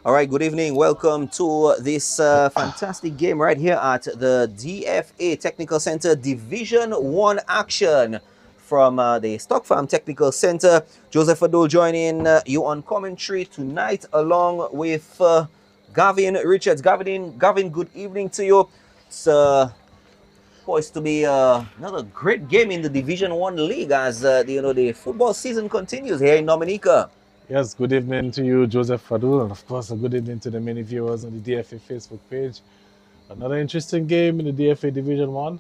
All right, good evening. Welcome to this fantastic game right here at the DFA Technical Center Division 1 action from the Stock Farm Technical Center. Joseph Adol joining you on commentary tonight along with Gavin Richards. Gavin, good evening to you. It's poised to be another great game in the Division 1 league as the football season continues here in Dominica. Yes, good evening to you, Joseph Fadul, and of course, a good evening to the many viewers on the DFA Facebook page. Another interesting game in the DFA Division 1.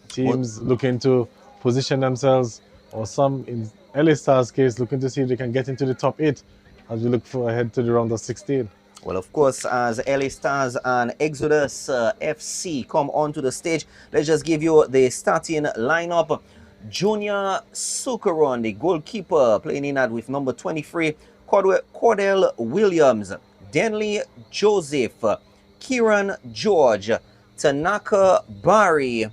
Teams looking to position themselves, or some in LA Stars' case, looking to see if they can get into the top 8 as we look ahead to the round of 16. Well, of course, as LA Stars and Exodus FC come onto the stage, let's just give you the starting lineup. Junior Sukaron, the goalkeeper, playing in that with number 23. Cordell Williams, Denley Joseph, Kieran George, Tanaka Barry,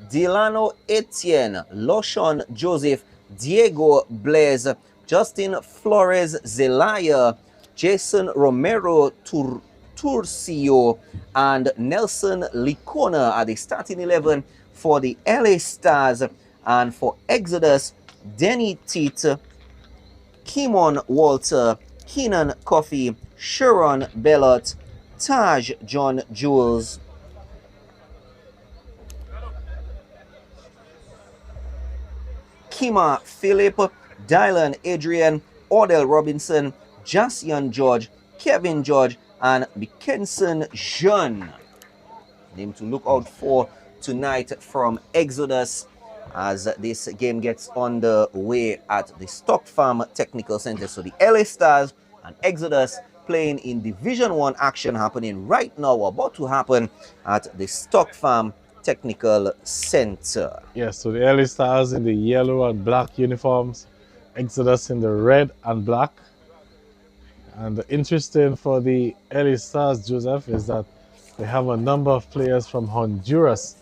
Delano Etienne, Loshon Joseph, Diego Blaise, Justin Flores Zelaya, Jason Romero Turcio, and Nelson Licona are the starting 11 for the LA Stars. And for Exodus, Denny Teat, Kimon Walter, Keenan Coffey, Sharon Bellot, Taj John Jules, Kima Philip, Dylan Adrian, Odell Robinson, Jasian George, Kevin George, and Mickenson Jean. Name to look out for tonight from Exodus as this game gets underway at the Stock Farm Technical Center. So the LA Stars and Exodus playing in Division 1 action happening right now, about to happen at the Stock Farm Technical Center. Yes, so the LA Stars in the yellow and black uniforms, Exodus in the red and black. And interesting for the LA Stars, Joseph, is that they have a number of players from Honduras.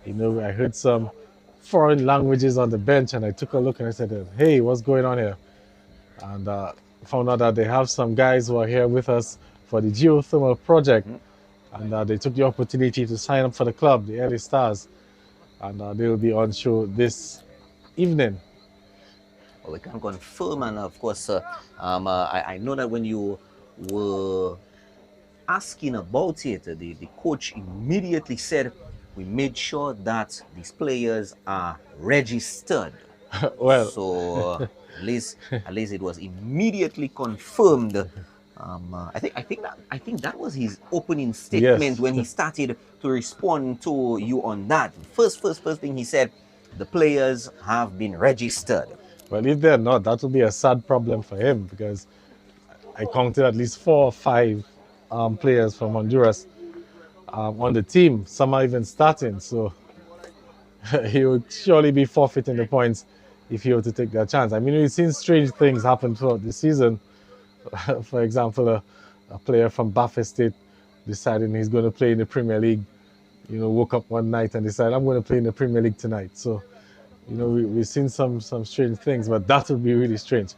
You know, I heard some foreign languages on the bench, and I took a look and I said, hey, what's going on here? And found out that they have some guys who are here with us for the geothermal project. And they took the opportunity to sign up for the club, the LA Stars. And they will be on show this evening. Well, we can confirm, and of course, I know that when you were asking about it, the coach immediately said, we made sure that these players are registered. Well, so at least it was immediately confirmed. I think that was his opening statement. Yes. When he started to respond to you on that. First thing he said, the players have been registered. Well, if they're not, that will be a sad problem for him, because I counted at least 4 or 5 players from Honduras on the team. Some are even starting, so he would surely be forfeiting the points if he were to take that chance. I mean, we've seen strange things happen throughout the season. For example, a player from Bafa State deciding he's going to play in the Premier League, you know, woke up one night and decided, I'm going to play in the Premier League tonight. So, you know, we've seen some strange things, but that would be really strange.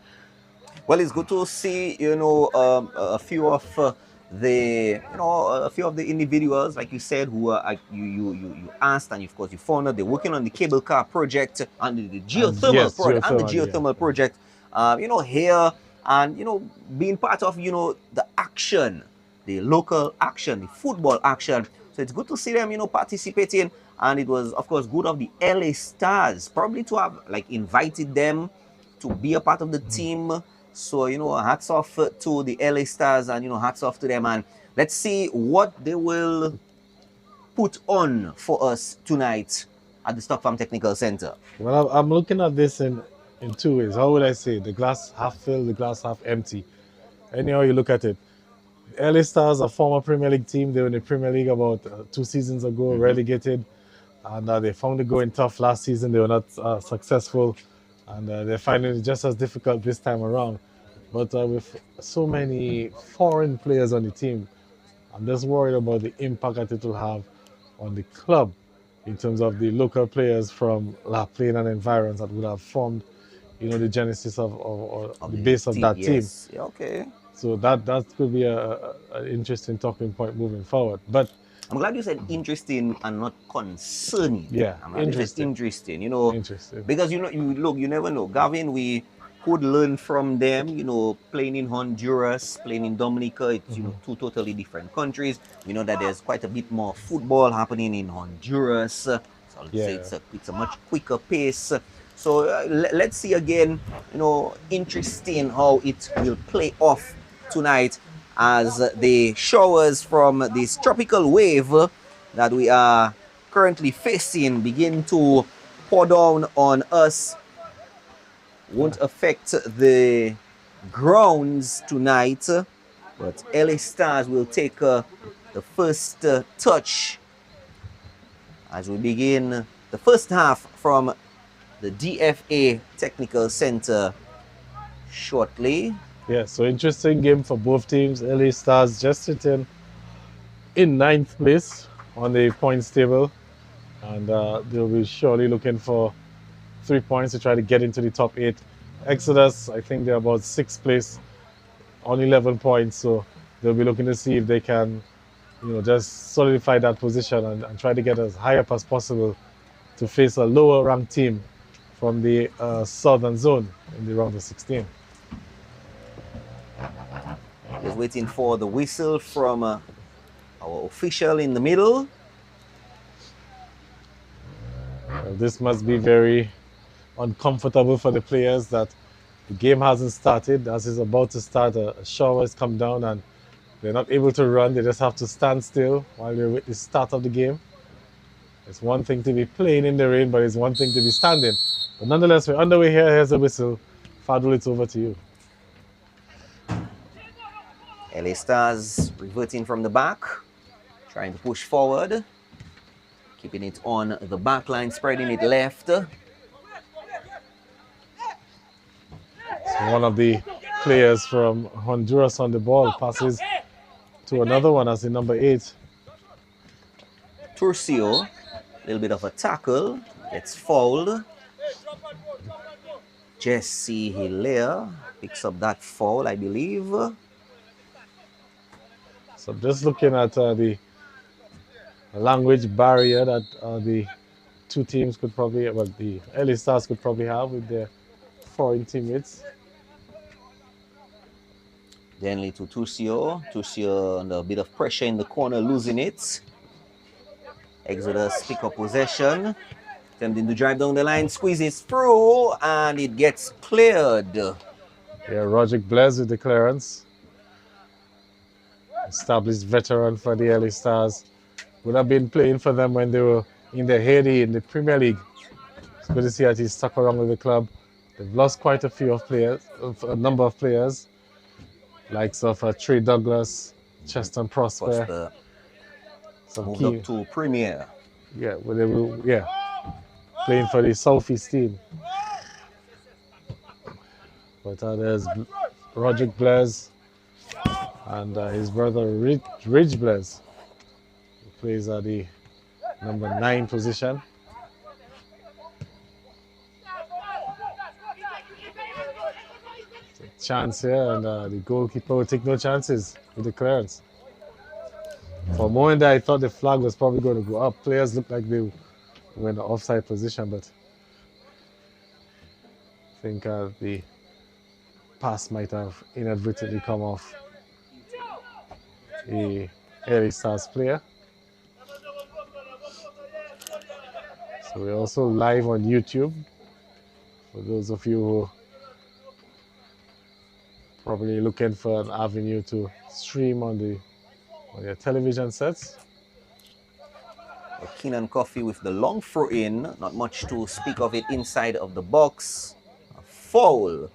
Well, it's good to see, you know, a few of the individuals, like you said, who you asked, and of course you found out they're working on the cable car project and the geothermal project and the geothermal project. You know, here, and you know, being part of, you know, the action, the local action, the football action. So it's good to see them, you know, participating. And it was, of course, good of the LA Stars probably to have like invited them to be a part of the team. So, you know, hats off to the LA Stars, and, you know, hats off to them. And let's see what they will put on for us tonight at the Stock Farm Technical Center. Well, I'm looking at this in 2 ways. How would I say? The glass half filled, the glass half empty. Anyhow you look at it. The LA Stars, a former Premier League team. They were in the Premier League about 2 seasons ago, relegated. And they found it going tough last season. They were not successful. And they're finding it just as difficult this time around. But with so many foreign players on the team, I'm just worried about the impact that it will have on the club in terms of the local players from La Plaine and environs that would have formed the genesis of the base of that team. Yes. Yeah, okay. So that could be an interesting talking point moving forward. But I'm glad you said interesting and not concerning. yeah, I'm glad you said interesting. Interesting. Because you never know. Gavin, we could learn from them. Playing in Honduras, playing in Dominica, it's two totally different countries. We know that there's quite a bit more football happening in Honduras. So I'll say it's a much quicker pace. So let's see again. Interesting how it will play off tonight as the showers from this tropical wave that we are currently facing begin to pour down on us. Won't affect the grounds tonight, but LA Stars will take the first touch as we begin the first half from the DFA Technical Center shortly. Yeah, so interesting game for both teams. LA Stars just sitting in 9th place on the points table, and they'll be surely looking for 3 points to try to get into the top 8. Exodus, I think they're about 6th place on 11 points, so they'll be looking to see if they can, just solidify that position and try to get as high up as possible to face a lower ranked team from the southern zone in the round of 16. Just waiting for the whistle from our official in the middle. This must be very uncomfortable for the players that the game hasn't started. As it's about to start, a shower has come down and they're not able to run. They just have to stand still while they're with the start of the game. It's one thing to be playing in the rain, but it's one thing to be standing. But nonetheless, we're underway here. Here's the whistle. Fadul, it's over to you. LA Stars reverting from the back, trying to push forward, keeping it on the back line, spreading it left. So one of the players from Honduras on the ball passes to another one as the number 8. Turcio, a little bit of a tackle, gets fouled. Jesse Hilaire picks up that foul, I believe. So just looking at the language barrier that the two teams could probably, the LA Stars could probably have with their foreign teammates. Denley to Turcio. Turcio under a bit of pressure in the corner, losing it. Exodus pick up possession. Attempting to drive down the line, squeezes through, and it gets cleared. Yeah, Roger Blaise with the clearance. Established veteran for the LA Stars. Would have been playing for them when they were in their heyday in the Premier League. It's good to see that he's stuck around with the club. They've lost quite a number of players, likes of Trey Douglas, Cheston Prosper. Some moved up to Premier. Yeah, playing for the Southeast team. But there's Roger Blaise and his brother Ridge Blaise, who plays at the number 9 position. Chance here, and the goalkeeper will take no chances with the clearance. For a moment there, I thought the flag was probably going to go up. Players looked like they were in the offside position, but I think the pass might have inadvertently come off a LA Stars player. So we're also live on YouTube. For those of you who probably looking for an avenue to stream on your television sets. Keenan Coffey with the long throw in, not much to speak of it inside of the box. A foul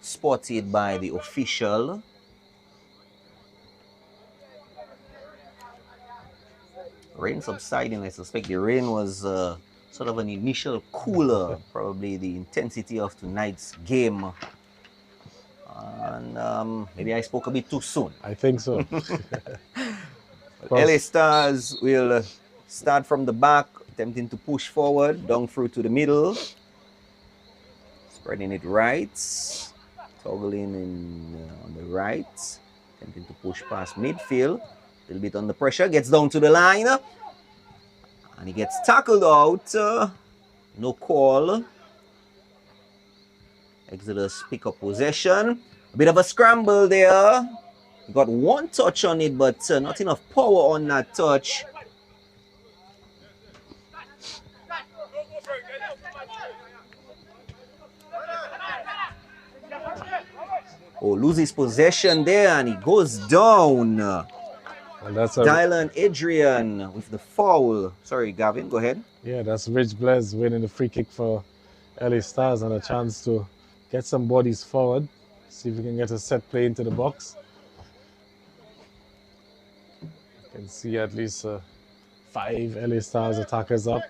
spotted by the official. Rain subsiding. I suspect the rain was sort of an initial cooler, probably the intensity of tonight's game. And maybe I spoke a bit too soon. I think so. LA Stars will start from the back, attempting to push forward, down through to the middle. Spreading it right. Toggling in on the right. Attempting to push past midfield. A little bit under pressure. Gets down to the line. And he gets tackled out. No call. Exodus pick up possession. A bit of a scramble there. He got one touch on it, but not enough power on that touch. Oh, loses possession there, and he goes down. And that's Dylan Adrian with the foul. Sorry, Gavin, go ahead. Yeah, that's Rich Blaise winning the free kick for LA Starz and a chance to get some bodies forward. See if we can get a set play into the box. You can see at least 5 LA Starz attackers up.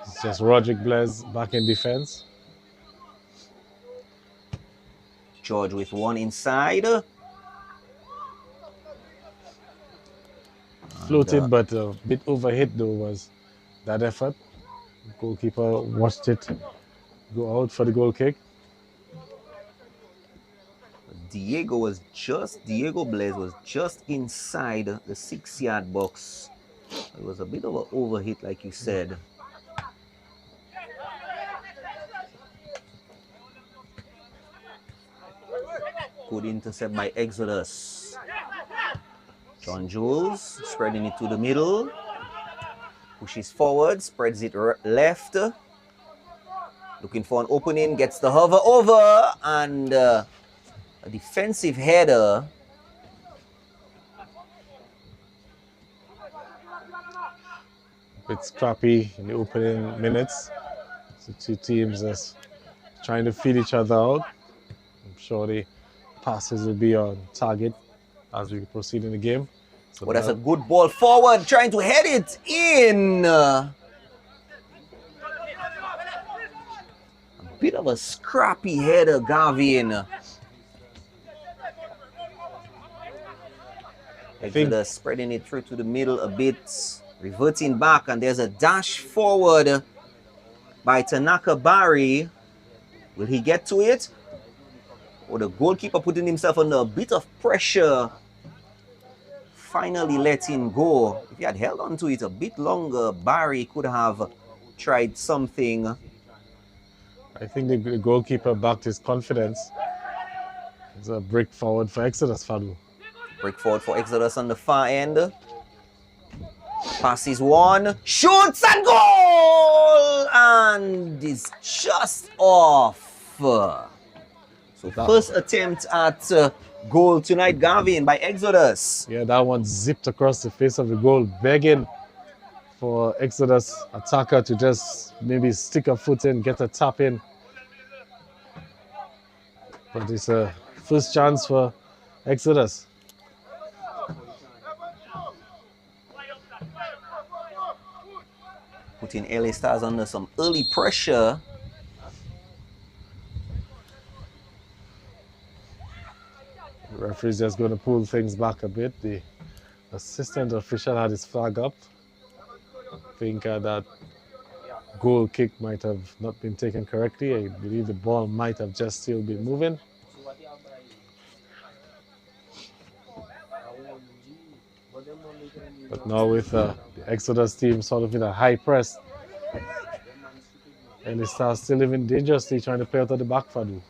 It's just Roderick Blaise back in defense. George with one inside. Floated, but a bit overhit though was that effort. The goalkeeper watched it go out for the goal kick. Diego Blaise was just inside the 6-yard box. It was a bit of an overhit, like you said. Good intercept by Exodus. John Jules spreading it to the middle. Pushes forward, spreads it left. Looking for an opening, gets the hover over, and a defensive header. A bit scrappy in the opening minutes. So two teams just trying to feel each other out. I'm sure the passes will be on target as we proceed in the game. So that's a good ball forward, trying to head it in. A bit of a scrappy header, Gavin. Exodus spreading it through to the middle a bit, reverting back, and there's a dash forward by Tanaka Barry. Will he get to it? Or the goalkeeper putting himself under a bit of pressure, finally letting go. If he had held on to it a bit longer, Barry could have tried something. I think the goalkeeper backed his confidence. It's a break forward for Exodus, Fadu. Break forward for Exodus on the far end. Passes one, shoots and goal! And it's just off. So first attempt at goal tonight, Gavin, by Exodus. Yeah, that one zipped across the face of the goal, begging for Exodus attacker to just maybe stick a foot in, get a tap in. But it's a first chance for Exodus. Putting LA Starz under some early pressure. The referee's just going to pull things back a bit. The assistant official had his flag up. I think that goal kick might have not been taken correctly. I believe the ball might have just still been moving. But now with the Exodus team sort of in a high press, and they start still living dangerously trying to play out of the back, Fadu.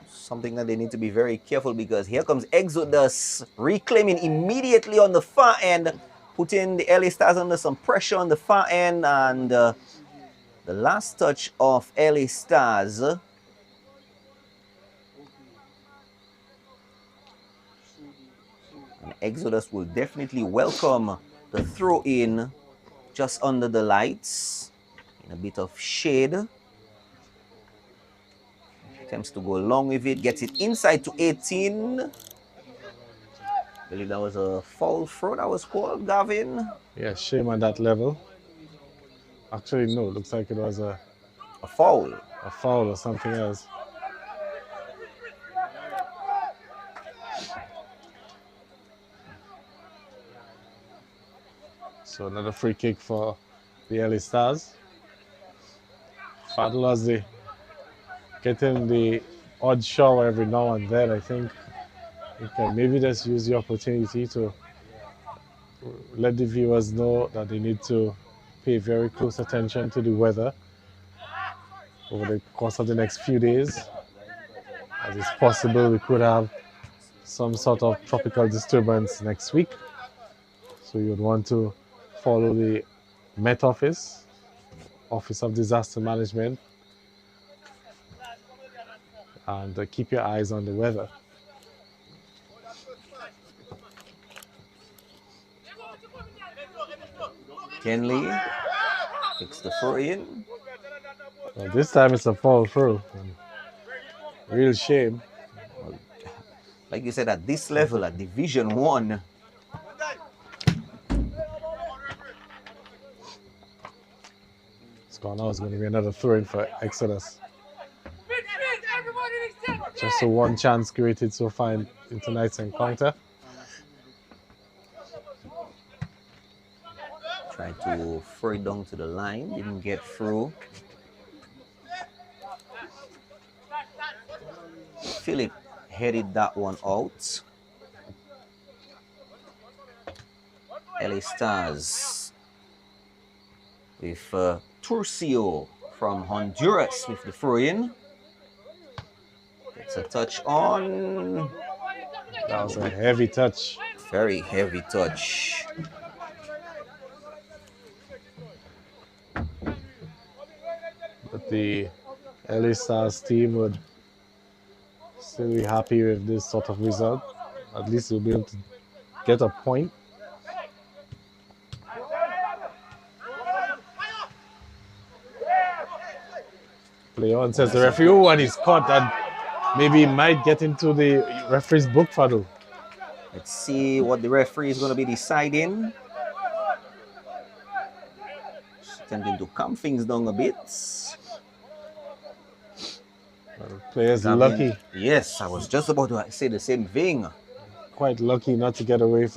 Something that they need to be very careful, because here comes Exodus reclaiming immediately on the far end, putting the LA Starz under some pressure on the far end, and the last touch of LA Starz. And Exodus will definitely welcome the throw in just under the lights in a bit of shade. Attempts to go along with it, gets it inside to 18. I believe that was a foul throw that was called, Gavin. Yeah, shame on that level. Actually, no, looks like it was a foul. A foul or something else. So another free kick for the LA Starz. Fadl has the getting the odd shower every now and then, I think you can maybe just use the opportunity to let the viewers know that they need to pay very close attention to the weather over the course of the next few days, as it's possible we could have some sort of tropical disturbance next week. So you would want to follow the Met Office, Office of Disaster Management, and keep your eyes on the weather. Kenley takes the throw in. Well, this time it's a fall through. Real shame. Like you said, at this level, at Division 1, So now it's going to be another throw in for Exodus. Just a one chance created so far in tonight's encounter. tried to throw it down to the line, didn't get through. Philip headed that one out. LA Stars with Turcio from Honduras with the throw-in. It's a touch on. That was a heavy touch. Very heavy touch. But the LA Stars team would still be happy with this sort of result. At least they'll be able to get a point. Play on, says the referee. Oh, and he's caught, and maybe he might get into the referee's book, Fadul. Let's see what the referee is going to be deciding. Tending to calm things down a bit. Well, players lucky. Yes, I was just about to say the same thing. Quite lucky not to get away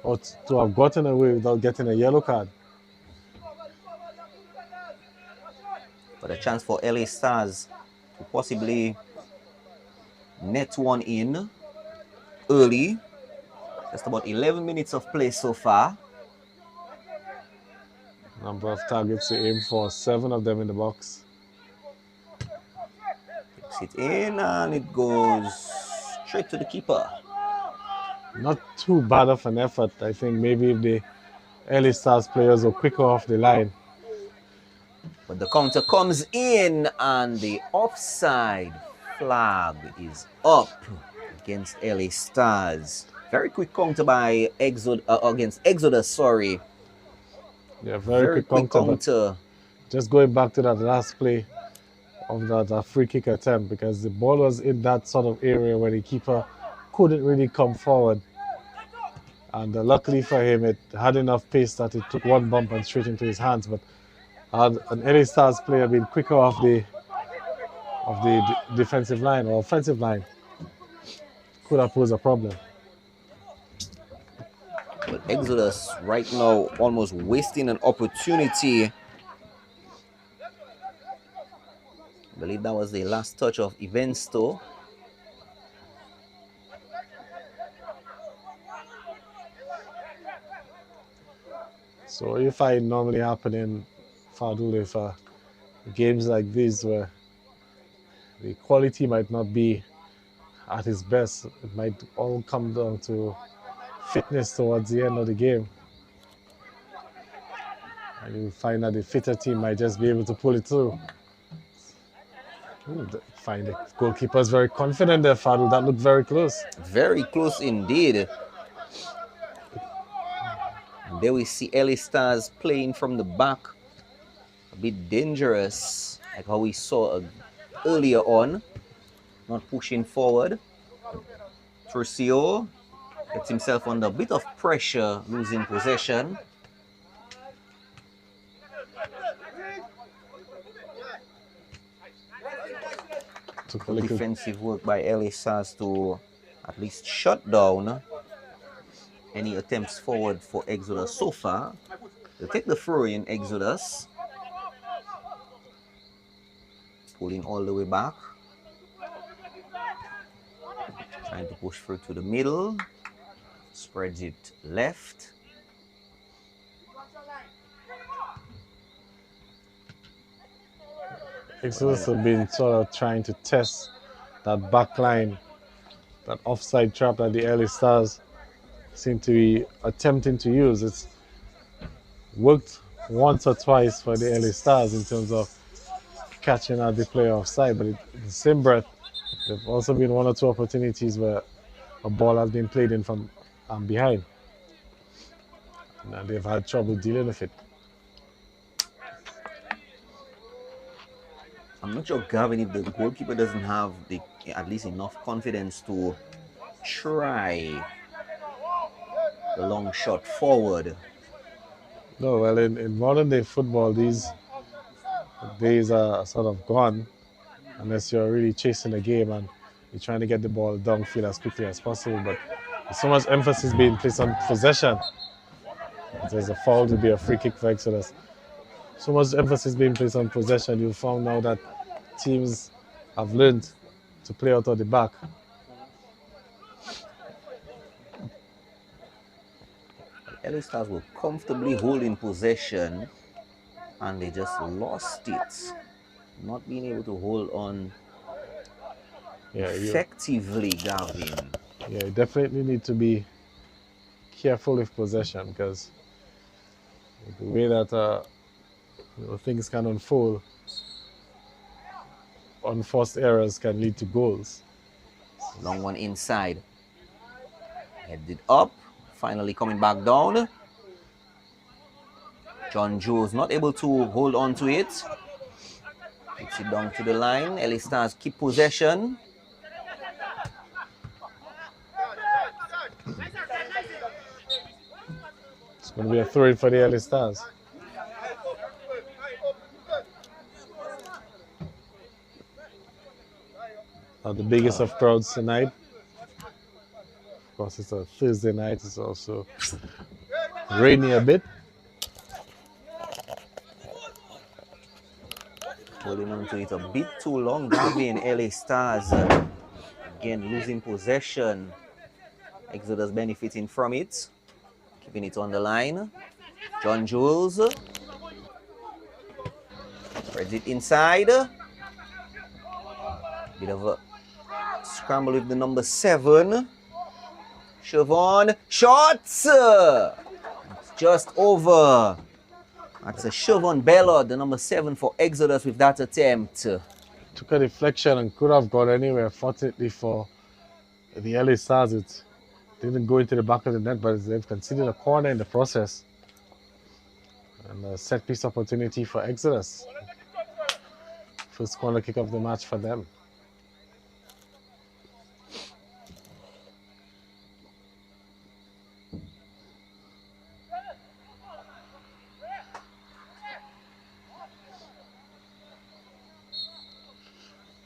or to have gotten away without getting a yellow card. But a chance for LA Stars to possibly net one in early. Just about 11 minutes of play so far. Number of targets to aim for, 7 of them in the box. Takes it in and it goes straight to the keeper. Not too bad of an effort. I think maybe if the LA Stars players were quicker off the line. But the counter comes in and the offside flag is up against LA Stars. Very quick counter by against Exodus, sorry. Yeah, very quick counter. Just going back to that last play of that free kick attempt, because the ball was in that sort of area where the keeper couldn't really come forward. And luckily for him, it had enough pace that it took one bump and straight into his hands. But had an LA Stars player been quicker off the defensive line or offensive line, could have posed a problem. But Exodus right now almost wasting an opportunity. I believe that was the last touch of Evensto. So you find normally happening, Fadul, if games like this where the quality might not be at its best, it might all come down to fitness towards the end of the game. And you find that the fitter team might just be able to pull it through. Find the goalkeeper's very confident there, Fadul. That looked very close. Very close indeed. And there we see LA Stars playing from the back. A bit dangerous, like how we saw earlier on. Not pushing forward. Turcio gets himself under a bit of pressure, losing possession. Good defensive work by LA Stars to at least shut down any attempts forward for Exodus so far. They'll take the throw in Exodus. pulling all the way back. Trying to push through to the middle. Spreads it left. Exodus have been sort of trying to test that back line, that offside trap that the early Stars seem to be attempting to use. It's worked once or twice for the early Stars in terms of catching out the player offside, but in the same breath, there have also been one or two opportunities where a ball has been played in from behind, and they've had trouble dealing with it. I'm not sure, Gavin, if the goalkeeper doesn't have at least enough confidence to try the long shot forward. No, well, in modern day football, these days are sort of gone, unless you're really chasing the game and you're trying to get the ball downfield as quickly as possible. But there's so much emphasis being placed on possession. If there's a foul, to be a free kick for Exodus. So much emphasis being placed on possession. You found now that teams have learned to play out of the back. LA Stars were comfortably holding possession and they just lost it. Not being able to hold on effectively, Gavin. Yeah, you definitely need to be careful with possession, because the way that things can unfold, unforced errors can lead to goals. Long one inside. Headed up. Finally coming back down. John Joe's not able to hold on to it. Puts it down to the line. LA Stars keep possession. It's going to be a throw-in for the LA Stars. Not the biggest of crowds tonight. Of course, it's a Thursday night. It's also rainy a bit. Holding on to it a bit too long, Gavin. LA Stars again losing possession. Exodus benefiting from it. Keeping it on the line. John Jules spreads it inside. Bit of a scramble with the number 7. Siobhan, shots! It's just over. That's a Siobhan Bellard, the number 7 for Exodus with that attempt. Took a deflection and could have gone anywhere. Fortunately for the LA Stars, it didn't go into the back of the net, but they've conceded a corner in the process. And a set piece opportunity for Exodus. First corner kick of the match for them.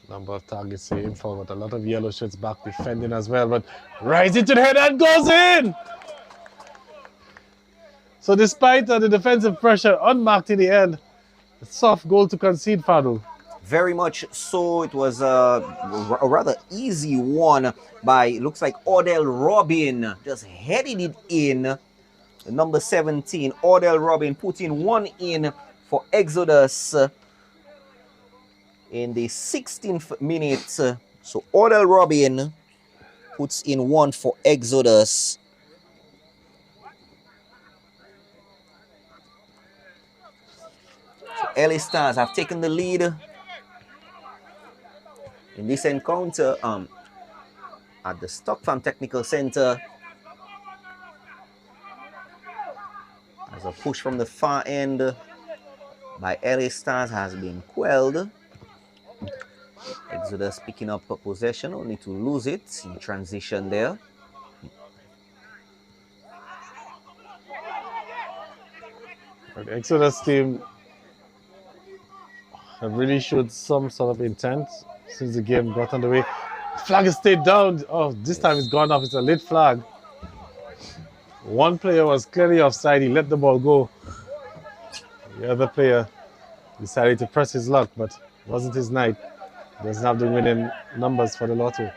Number of targets aim for, but a lot of yellow shirts back defending as well. But rising to the head and goes in! So despite the defensive pressure, unmarked in the end, a soft goal to concede, Fadul. Very much so. It was a rather easy one by, looks like, Odell Robin. Just headed it in. The number 17, Odell Robin, putting one in for Exodus in the 16th minute. So Odell Robin puts in one for Exodus. So LA Stars have taken the lead in this encounter at the Stock Farm Technical Center. As a push from the far end by LA Stars has been quelled. Exodus picking up a possession, only to lose it in transition there. The Exodus team have really showed some sort of intent since the game got underway. Flag has stayed down. Oh, this time it's gone off. It's a lit flag. One player was clearly offside. He let the ball go. The other player decided to press his luck, but Wasn't his night. Doesn't have the winning numbers for the lotto.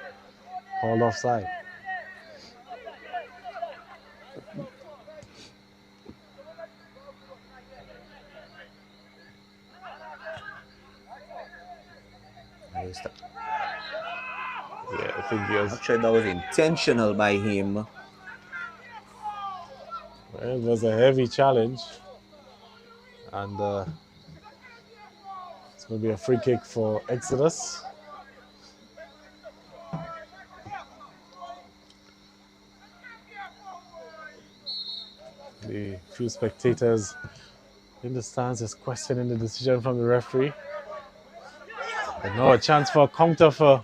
Called offside. Yeah, I think he was. Not sure that was intentional by him. Well, it was a heavy challenge. And it's going to be a free kick for Exodus. The few spectators in the stands is questioning the decision from the referee. But now a chance for a counter for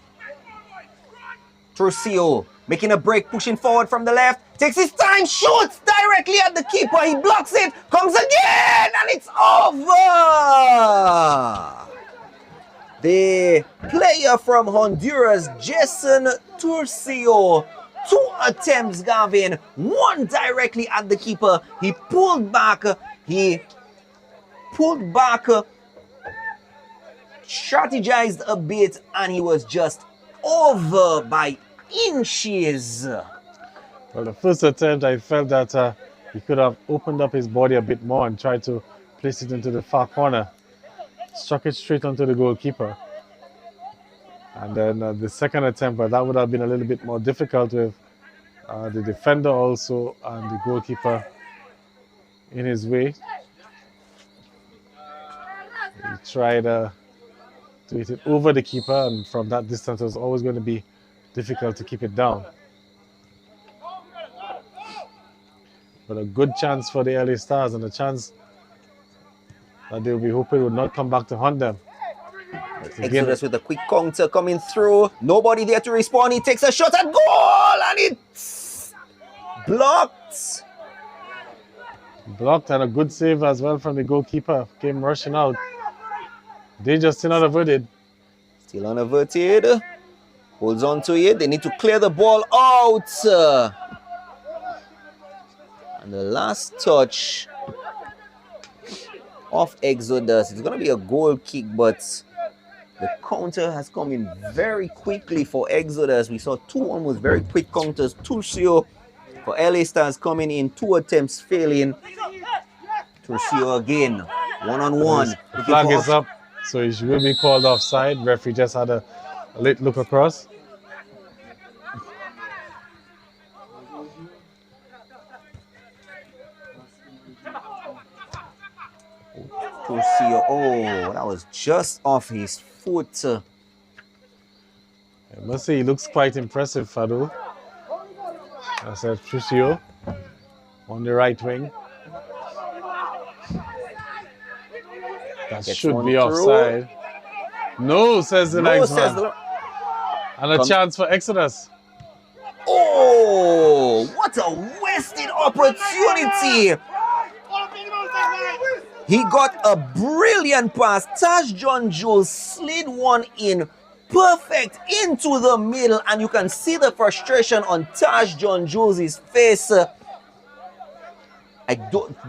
Trucio making a break, pushing forward from the left, takes his time, shoots directly at the keeper. He blocks it, comes again, and it's over. The player from Honduras, Jason Turcio, 2 attempts, Gavin, 1 directly at the keeper. He pulled back, strategized a bit, and he was just over by inches. Well, the first attempt, I felt that he could have opened up his body a bit more and tried to place it into the far corner. Struck it straight onto the goalkeeper. And then the second attempt, but that would have been a little bit more difficult with the defender also and the goalkeeper in his way. He tried to hit it over the keeper, and from that distance it was always going to be difficult to keep it down. But a good chance for the LA Stars, and a chance that they'll be hoping would not come back to haunt them. Exodus with a quick counter coming through. Nobody there to respond. He takes a shot at goal, and it's blocked. Blocked, and a good save as well from the goalkeeper. Came rushing out. Danger still unaverted. Still unaverted. Holds on to it. They need to clear the ball out. And the last touch of Exodus. It's going to be a goal kick, but the counter has come in very quickly for Exodus. We saw 2 almost very quick counters. Turcio for LA Stars coming in, 2 attempts failing. Turcio again, one-on-one. The flag is up, so he will be called offside. Referee just had a late look across. Turcio, oh, that was just off his foot. I must say he looks quite impressive, Fado. I said Turcio on the right wing. That should be offside. No, says the next man. And a chance for Exodus. Oh, what a wasted opportunity. He got a brilliant pass. Taj John Jules slid one in perfect into the middle, and you can see the frustration on Taj John Jules' face.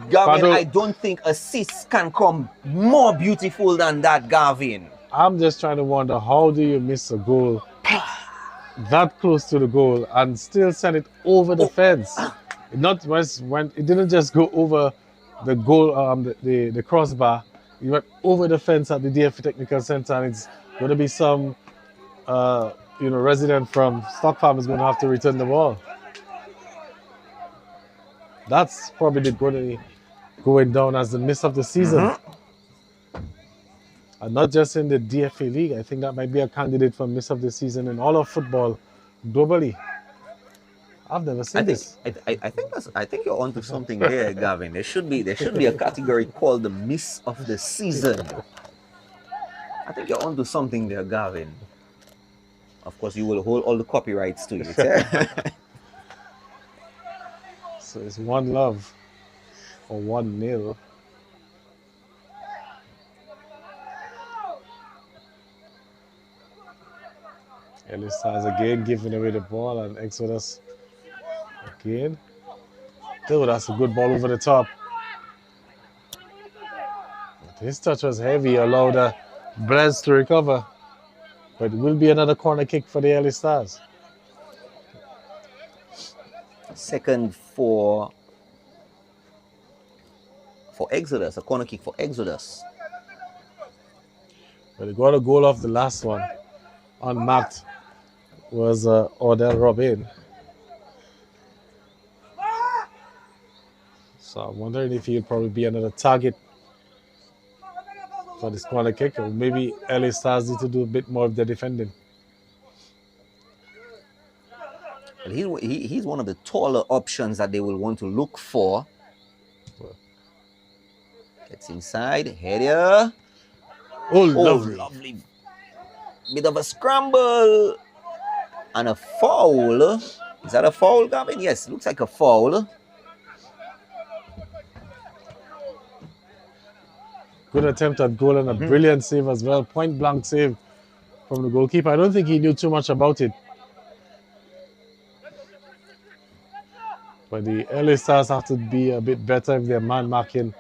Gavin, I don't think assists can come more beautiful than that, Gavin. I'm just trying to wonder, how do you miss a goal that close to the goal and still send it over the fence? Not when it didn't just go over the goal, the crossbar. It went over the fence at the DFA Technical Center, and it's going to be some, resident from Stock Farm is going to have to return the ball. That's probably going to be going down as the miss of the season. And not just in the DFA League. I think that might be a candidate for miss of the season in all of football globally. I've never seen this. I think you're onto something there, Gavin. There should be a category called the miss of the season. I think you're onto something there, Gavin. Of course, you will hold all the copyrights to it. So it's 1-0 or 1-0. Ellis has again giving away the ball, and Exodus again. Oh, that's a good ball over the top. But his touch was heavy, allowed Blessed to recover. But it will be another corner kick for the LA Stars. Second for Exodus, a corner kick for Exodus. But they got a goal off the last one. Unmarked was Odell Robin. So I'm wondering if he'll probably be another target for this corner kick, or maybe LA Stars need to do a bit more of their defending. He's one of the taller options that they will want to look for. Gets inside, header. Oh, lovely. Bit of a scramble. And a foul. Is that a foul, Gavin? Yes, looks like a foul. Good attempt at goal and a brilliant save as well. Point blank save from the goalkeeper. I don't think he knew too much about it. But the LA Stars have to be a bit better if they're man marking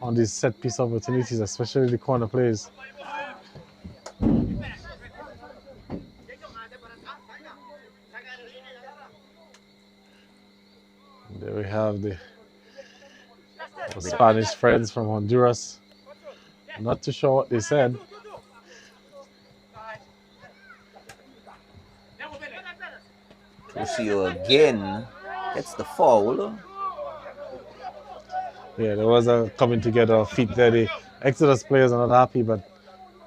on these set piece opportunities, especially the corner plays. There we have the Spanish friends from Honduras. I'm not too sure what they said. Lucio again gets the foul. Yeah, there was a coming together of feet there. The Exodus players are not happy, but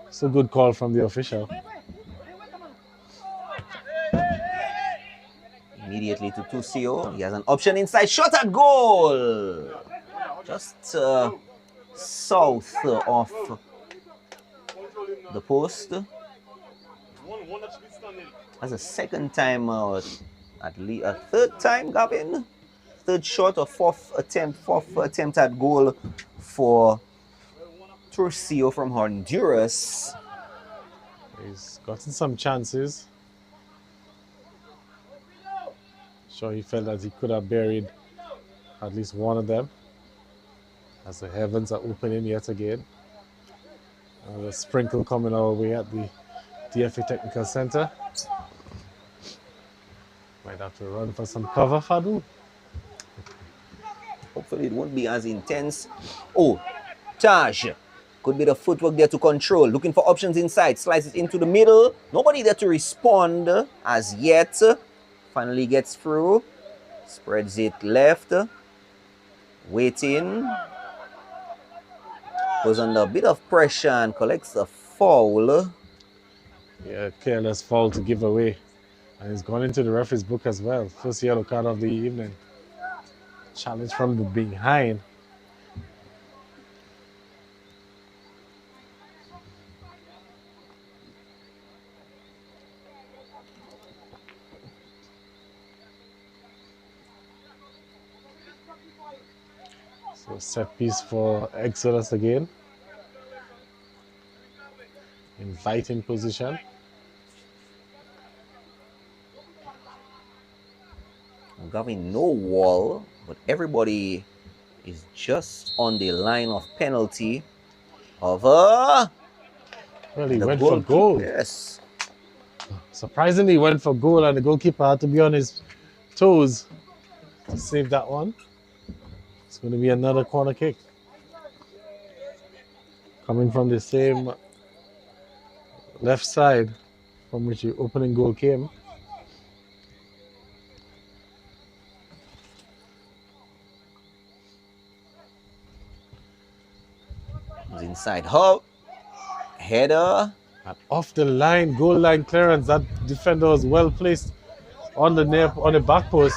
it's a good call from the official. Immediately to Tucio. He has an option inside. Shot at goal! Just south of the post. That's a second time, at least a third time, Gavin. Third shot or fourth attempt at goal for Turcio from Honduras. He's gotten some chances. Sure, he felt that he could have buried at least one of them. As the heavens are opening yet again. The sprinkle coming our way at the DFA Technical Center. Might have to run for some cover, Fadu. Hopefully it won't be as intense. Oh, Taj. Good bit of footwork there to control. Looking for options inside. Slices into the middle. Nobody there to respond as yet. Finally gets through. Spreads it left. Waiting. Goes under a bit of pressure and collects a foul. Yeah, careless foul to give away. And he's gone into the referee's book as well. First yellow card of the evening. Challenge from the behind. So set piece for Exodus again. Inviting position. Gavin, no wall, but everybody is just on the line of penalty of well, he went for goal. Yes. Surprisingly, he went for goal, and the goalkeeper had to be on his toes to save that one. It's going to be another corner kick. Coming from the same left side from which the opening goal came. Inside hub, header, and off the line, goal line clearance. That defender was well placed on the back post.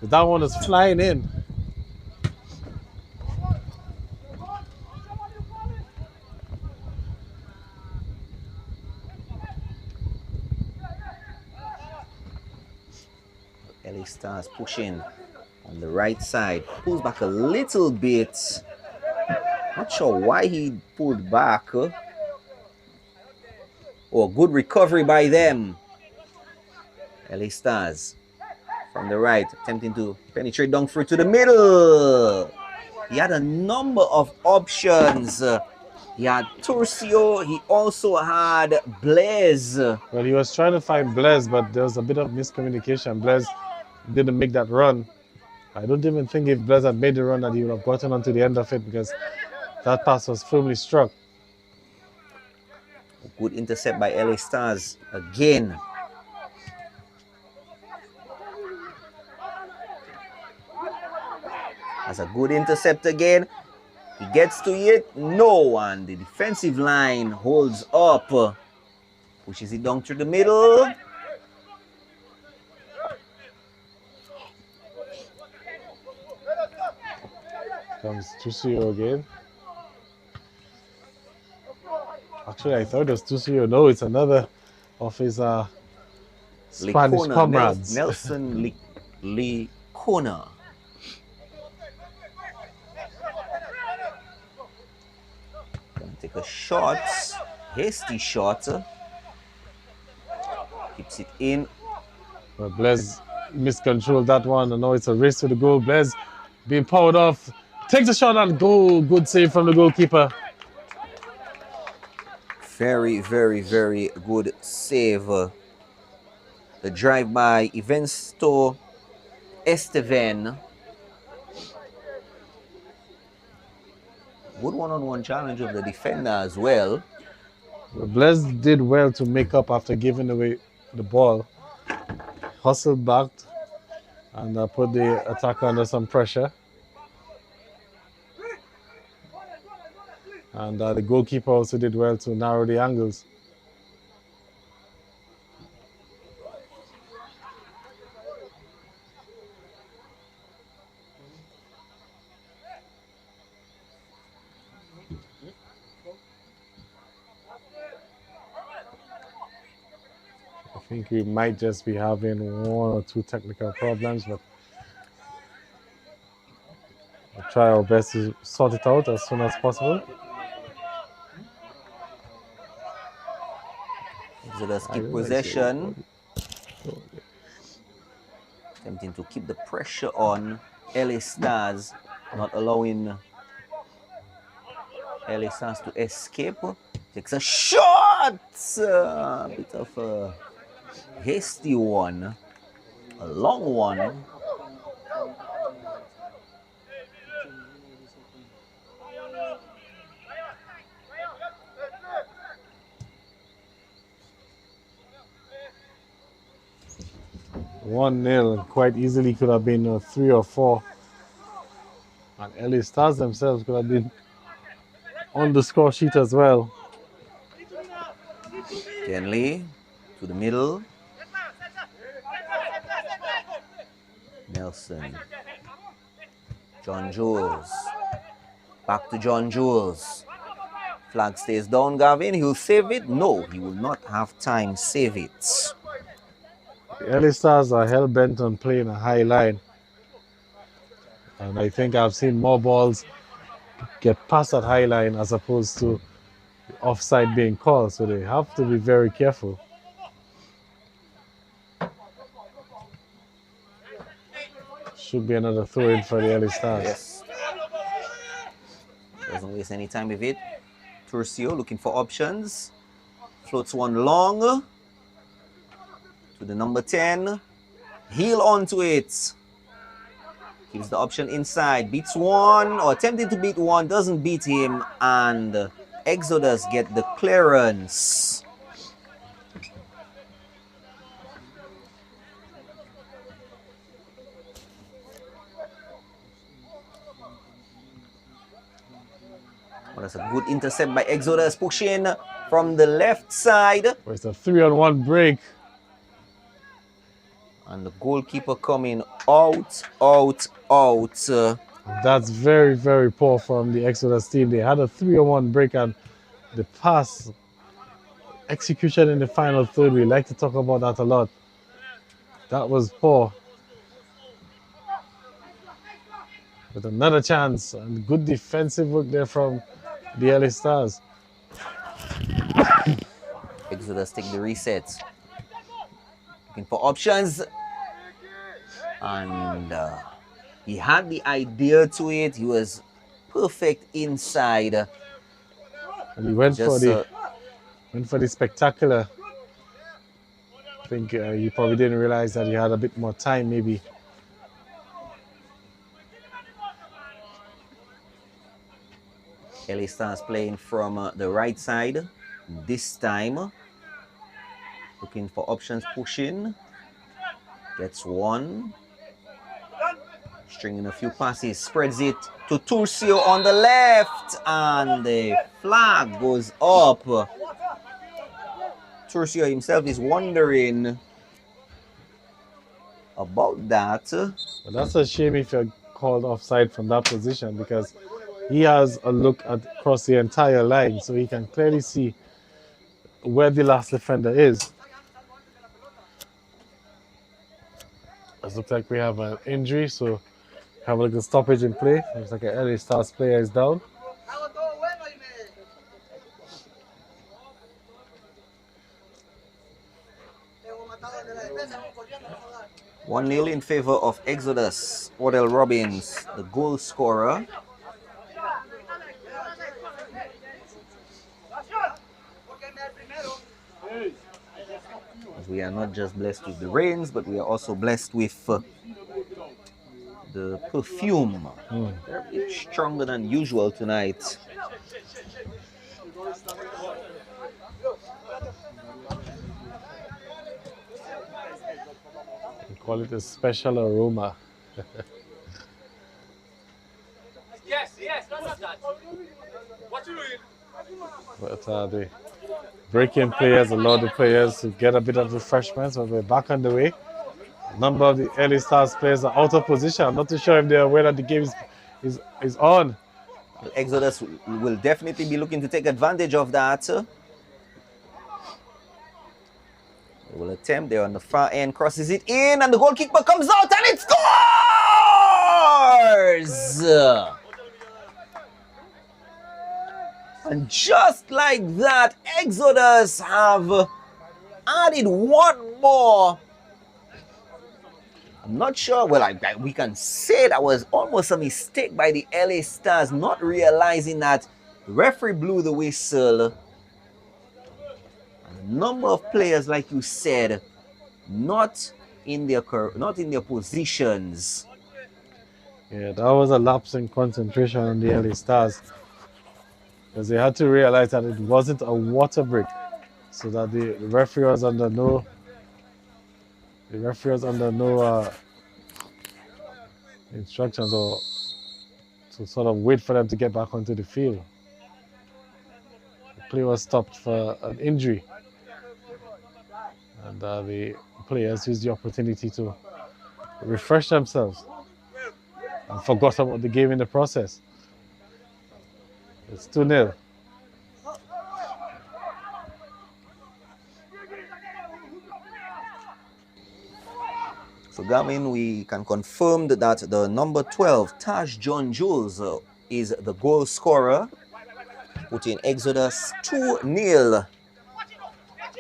That one is flying in. LA Stars pushing on the right side, pulls back a little bit. Not sure why he pulled back. Oh, good recovery by them. LA Stars from the right, attempting to penetrate down through to the middle. He had a number of options. He had Turcio. He also had Blaze. Well, he was trying to find Blaise, but there was a bit of miscommunication. Blaise didn't make that run. I don't even think if Blaise had made the run that he would have gotten onto the end of it because that pass was firmly struck. Good intercept by LA Stars again. That's a good intercept again. He gets to it. No, and the defensive line holds up. Pushes it down through the middle. Comes Tusio again. Actually, I thought it was Tusio. No, it's another of his Spanish Licona, comrades. Nelson Licona. Gonna take a shot. Hasty shot. Keeps it in. But Blaise miscontrolled that one, and now it's a race to the goal. Blaise being powered off. Takes a shot and goal. Good save from the goalkeeper. Very, very, very good save. The drive by Evensto Estevan. Good one-on-one challenge of the defender as well. Blaise did well to make up after giving away the ball. Hustled back and put the attacker under some pressure. And the goalkeeper also did well to narrow the angles. I think we might just be having one or two technical problems, but we'll try our best to sort it out as soon as possible. So let's keep possession. Attempting to keep the pressure on LA Stars, not allowing LA Stars to escape. Takes a shot! A bit of a hasty one. A long one. One nil, quite easily could have been 3 or 4. And LA Stars themselves could have been on the score sheet as well. Denley to the middle. Nelson. John Jules. Back to John Jules. Flag stays down, Gavin. He'll save it. No, he will not have time save it. The LA Stars are hell-bent on playing a high line. And I think I've seen more balls get past that high line as opposed to the offside being called. So they have to be very careful. Should be another throw-in for the LA Stars. Yes. Doesn't waste any time with it. Turcio looking for options. Floats one long. To the number 10. Heel onto it. Gives the option inside. Beats one, or attempting to beat one. Doesn't beat him. And Exodus get the clearance. Well, that's a good intercept by Exodus. Pushing from the left side. It's a 3-on-1 break. And the goalkeeper coming out. That's very, very poor from the Exodus team. They had a 3-on-1 break, and the pass execution in the final third, we like to talk about that a lot. That was poor. With another chance, and good defensive work there from the LA Stars. Exodus take the reset. Looking for options. And he had the idea to it. He was perfect inside. And he went Just for the spectacular. I think he probably didn't realize that he had a bit more time, maybe. LA Stars playing from the right side this time. Looking for options, pushing. Gets one. Stringing a few passes, spreads it to Turcio on the left, and the flag goes up. Turcio himself is wondering about that. But that's a shame if you're called offside from that position, because he has a look across the entire line, so he can clearly see where the last defender is. It looks like we have an injury, so have a little stoppage in play. Looks like an LA Stars player is down. 1-0 in favor of Exodus. Odell Robbins, the goal scorer. We are not just blessed with the rains, but we are also blessed with the perfume. They're a bit stronger than usual tonight. We call it a special aroma. Yes, not that. What you doing? But the break-in players allow the players to get a bit of refreshments, but we're back on the way. A number of the early Stars players are out of position. I'm not too sure if they're aware that the game is on. Well, Exodus will definitely be looking to take advantage of that. They will attempt. They're on the far end, crosses it in, and the goalkeeper comes out and it scores! And just like that, Exodus have added one more. I'm not sure, well, we can say that was almost a mistake by the LA Stars, not realizing that the referee blew the whistle. And a number of players, like you said, not in their positions. Yeah, that was a lapse in concentration on the LA Stars, because they had to realize that it wasn't a water break, so that the referee was under no instructions or to sort of wait for them to get back onto the field. The play was stopped for an injury, and the players used the opportunity to refresh themselves and forgot about the game in the process. It's 2-0. So Gavin, we can confirm that the number 12, Taj John Jules, is the goal scorer, putting Exodus 2-0.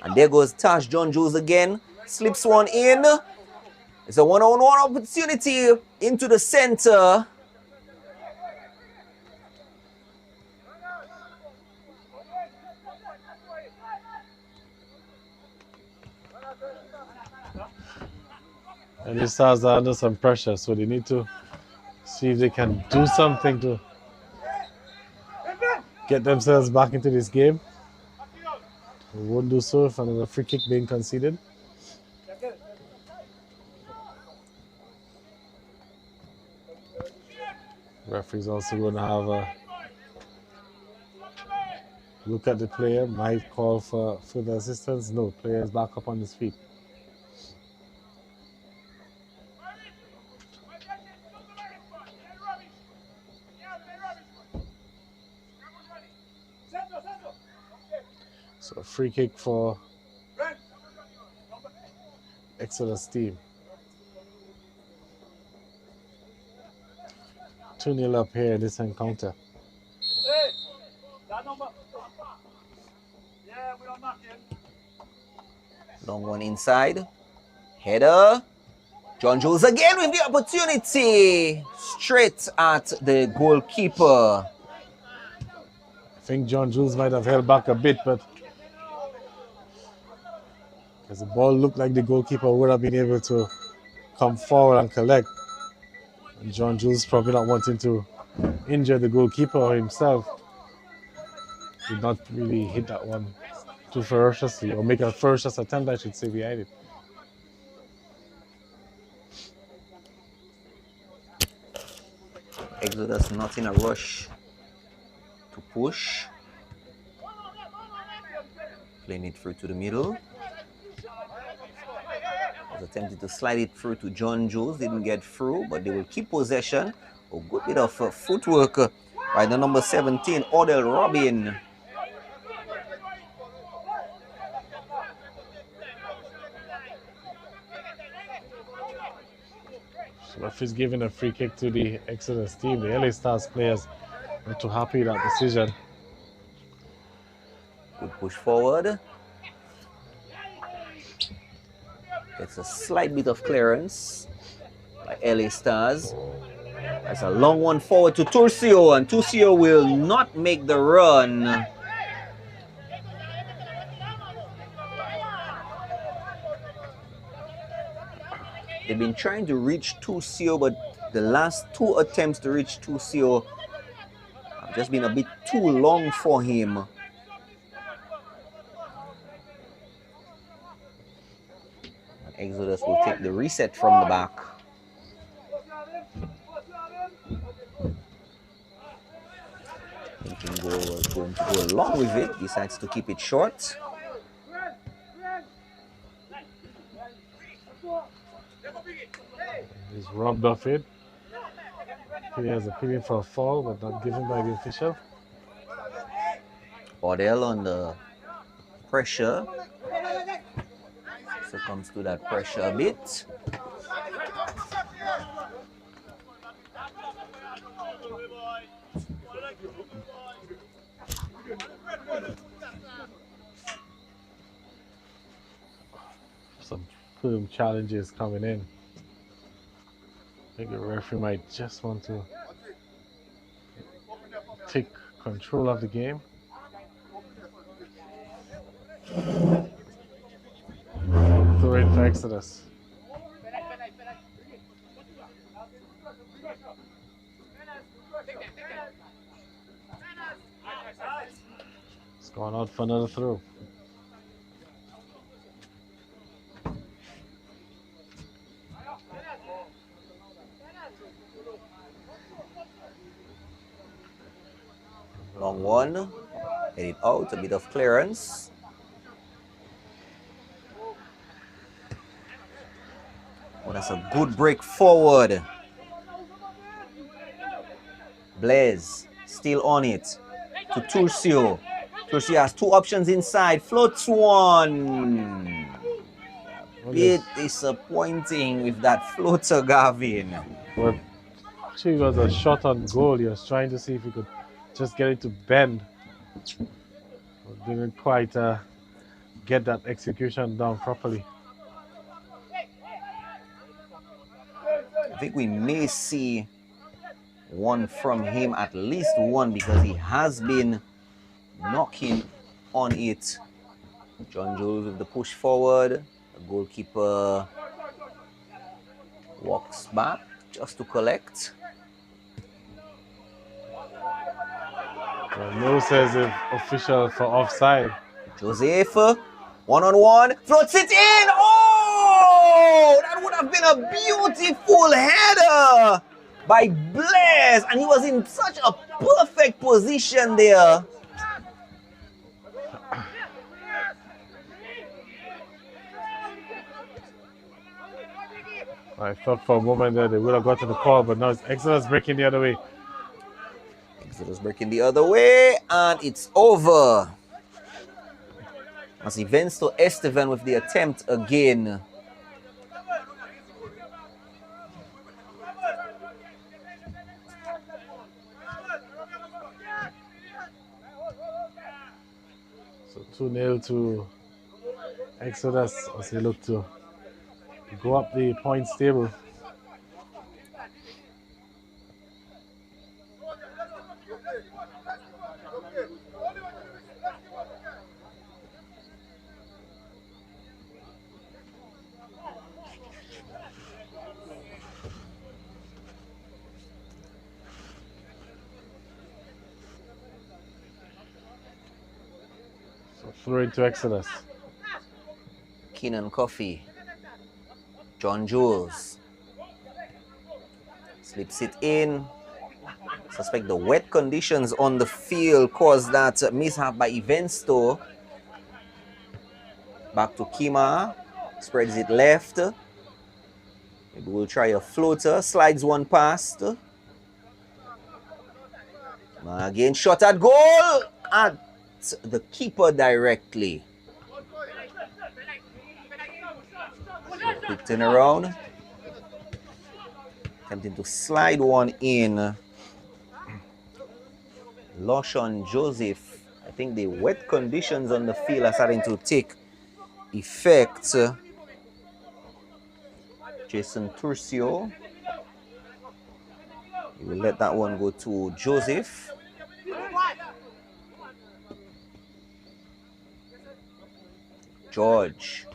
And there goes Taj John Jules again, slips one in. It's a one-on-one opportunity into the center. And the Stars are under some pressure, so they need to see if they can do something to get themselves back into this game. They won't do so if another free kick being conceded. Referee's also going to have a look at the player, might call for further assistance. No, player is back up on his feet. So a free kick for Exodus team. 2-0 up here in this encounter. Long one inside. Header. John Jules again with the opportunity. Straight at the goalkeeper. I think John Jules might have held back a bit, but because the ball looked like the goalkeeper would have been able to come forward and collect. And John Jules probably not wanting to injure the goalkeeper or himself. Did not really hit that one too ferociously, or make a ferocious attempt, I should say, behind it. Exodus not in a rush to push. Playing it through to the middle. Was attempting to slide it through to John Jules. Didn't get through, but they will keep possession. A good bit of footwork by the number 17, Odell Robin. Ref is giving a free kick to the Exodus team. The LA Stars players not too happy with that decision. Good push forward. It's a slight bit of clearance by LA Stars. That's a long one forward to Turcio, and Turcio will not make the run. They've been trying to reach Turcio, but the last two attempts to reach Turcio have just been a bit too long for him. Exodus will take the reset from the back. Thinking going to go along with it, decides to keep it short. He's robbed off it. He has a opinion for a foul, but not given by the official. Odell under pressure. Succumbs to that pressure a bit. Some firm challenges coming in. I think the referee might just want to take control of the game. Throw it for Exodus. It's going out for another throw. Long one, headed out, a bit of clearance. Oh, that's a good break forward. Blaze still on it to Turcio. Turcio has two options inside, floats one. A bit disappointing with that floater, Gavin. Well, actually, it was a shot on goal. He was trying to see if he could just get it to bend. But didn't quite get that execution down properly. I think we may see one from him, at least one, because he has been knocking on it. John Jules with the push forward. The goalkeeper walks back just to collect. Well, no says the official for offside. Joseph, one-on-one, floats it in. Oh, that would have been a beautiful header by Blaise, and he was in such a perfect position there. I thought for a moment that they would have gotten the call, but now it's Exodus breaking the other way. Exodus breaking the other way, and it's over. As Evensto Estevan with the attempt again. So 2-0 to Exodus as they look to go up the points table. So throw into Exodus. Keenan Coffey. John Jules. Slips it in. Suspect the wet conditions on the field caused that mishap by Evensto. Back to Kima. Spreads it left. Maybe we'll try a floater. Slides one past. Again, shot at goal. At the keeper directly. Quick turn around. Attempting to slide one in. Loshon Joseph. I think the wet conditions on the field are starting to take effect. Jason Turcio. He will let that one go to Joseph. George.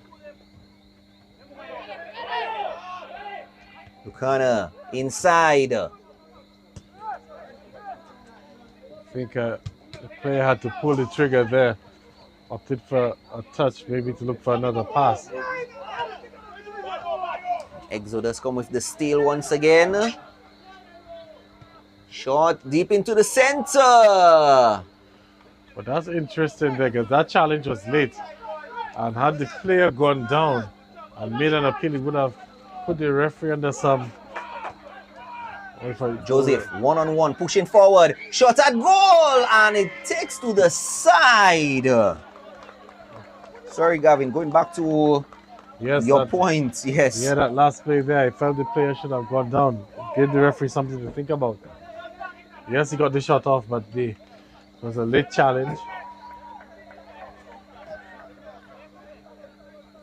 Buchanan inside. I think the player had to pull the trigger there. Opted for a touch, maybe to look for another pass. Exodus come with the steal once again. Shot deep into the center. But that's interesting there because that challenge was late. And had the player gone down and made an appeal, it would have put the referee under some. Joseph, one-on-one, pushing forward. Shot at goal, and it takes to the side. Sorry, Gavin, going back to your point. Yes. Yeah, that last play there, I felt the player should have gone down. Give the referee something to think about. Yes, he got the shot off, but it was a late challenge.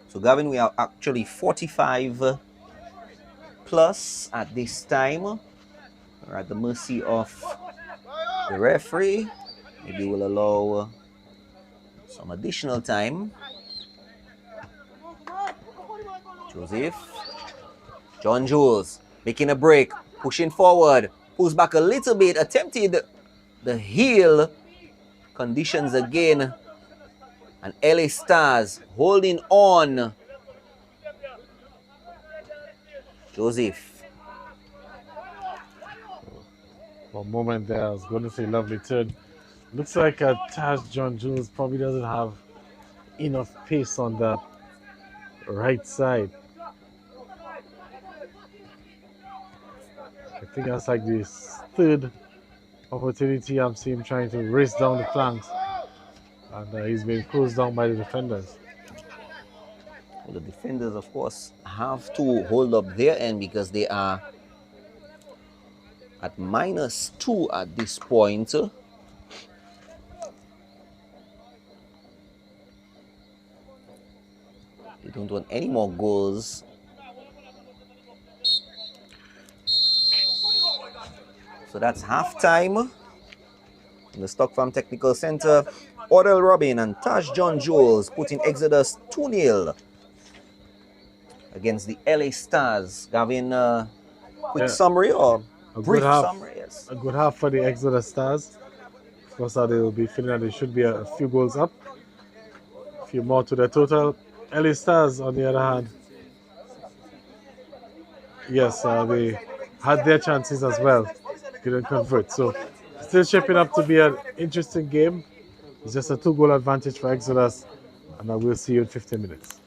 So, Gavin, we are actually 45 plus at this time. We're at the mercy of the referee. Maybe we'll allow some additional time. Joseph. John Jules making a break, pushing forward, pulls back a little bit, attempted the heel. Conditions again. And LA Stars holding on. Joseph. For a moment there, I was going to say lovely turn. Looks like Taj John Jules probably doesn't have enough pace on that right side. I think that's like the third opportunity I'm seeing him trying to race down the flanks. And he's been closed down by the defenders. Well, the defenders, of course, have to hold up their end because they are at -2 at this point. They don't want any more goals. So that's halftime in the Stock Farm Technical Center. Odell Robin and Taj John Jules putting Exodus 2-0 against the LA Stars. Gavin, quick summary or brief summary? Yes. A good half for the Exodus Stars. Of course, they will be feeling that they should be a few goals up. A few more to their total. LA Stars, on the other hand, yes, they had their chances as well. Didn't convert. So, still shaping up to be an interesting game. It's just a 2-goal advantage for Exodus. And I will see you in 15 minutes.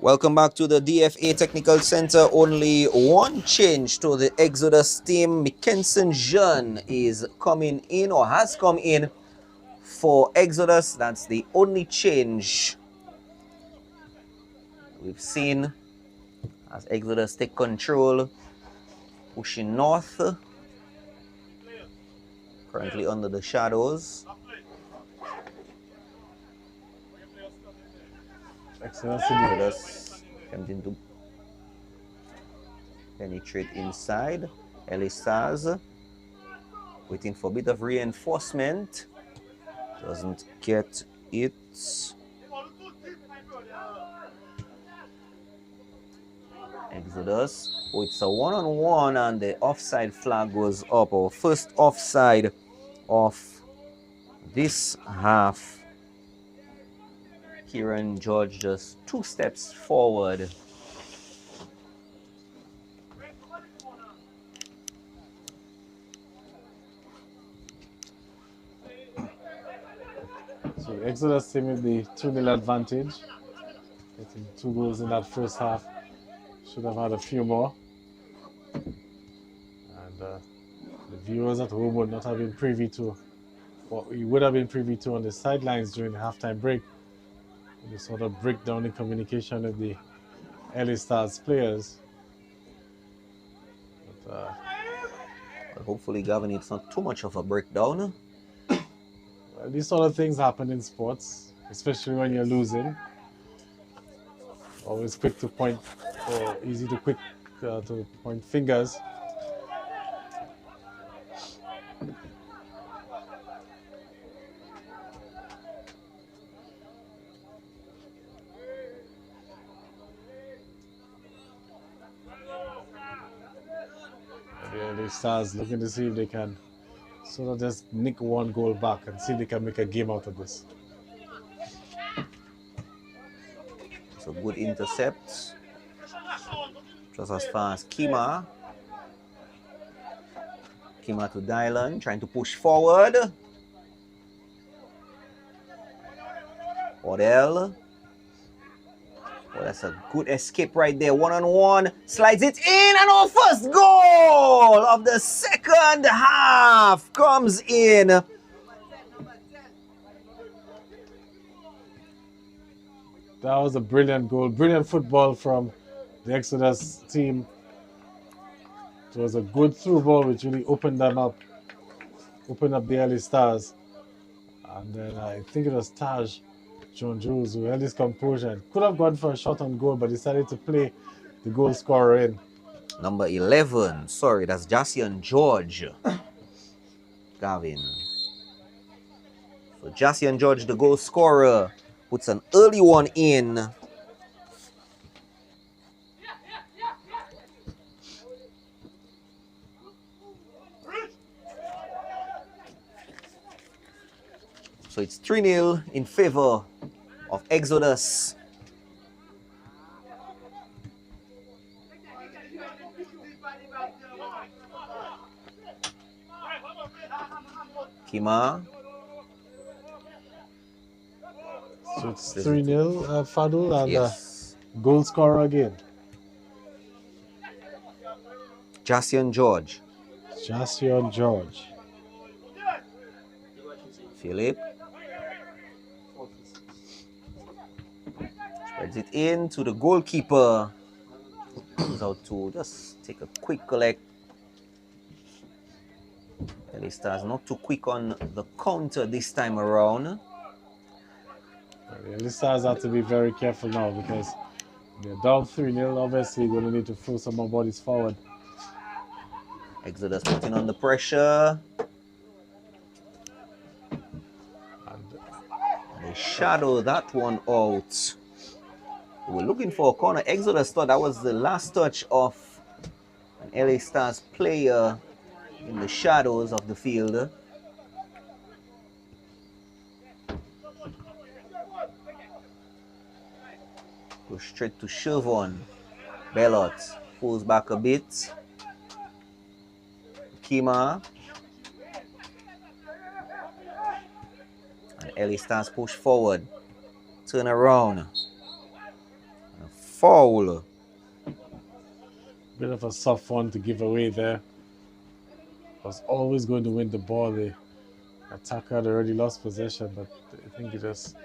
Welcome back to the DFA Technical Center. Only one change to the Exodus team. Mickenson Jean is coming in, or has come in, for Exodus. That's the only change we've seen as Exodus take control, pushing north, currently under the shadows. Exodus attempting to penetrate inside. LA Starz waiting for a bit of reinforcement. Doesn't get it. Exodus. Oh, it's a one-on-one, and the offside flag goes up. Our first offside of this half. Kieran George just 2 steps forward. So the Exodus team with the 2-0 advantage. Getting 2 goals in that first half. Should have had a few more. And the viewers at home would not have been privy to what we would have been privy to on the sidelines during the halftime break. The sort of breakdown in communication with the LA Starz players. But, hopefully, Gavin, it's not too much of a breakdown. Well, these sort of things happen in sports, especially when you're losing. Always quick to point, or easy to point fingers. The Stars looking to see if they can sort of just nick 1 goal back and see if they can make a game out of this. It's a good intercept. Just as far as Kima. Kima to Dylan, trying to push forward. Odell. Oh, that's a good escape right there. One-on-one. Slides it in, and our first goal of the second half comes in. That was a brilliant goal. Brilliant football from the Exodus team. It was a good through ball which really opened up the LA Stars. And then I think it was Taj John Jules who held his composure. Could have gone for a shot on goal, but decided to play the goal scorer in. Number 11. Sorry, that's Jassian George. Gavin. So Jassian George, the goal scorer, puts an early one in. So it's 3-0 in favor of Exodus. Kima. So it's 3-0 Fadul, and yes. Goal scorer again. Jassian George. Jassian George. Philip. Spreads it in to the goalkeeper. Goes out to just take a quick collect. LA Starz not too quick on the counter this time around. The LA Stars have to be very careful now because they're down 3-0. Obviously, they're going to need to throw some more bodies forward. Exodus putting on the pressure. And they shadow that one out. They were looking for a corner. Exodus thought that was the last touch of an LA Starz player in the shadows of the field. Goes straight to Chevron. Bellot pulls back a bit. Kima. And LA Starz push forward. Turn around. foul. Bit of a soft one to give away there. Was always going to win the ball. The attacker had already lost possession, but I think it was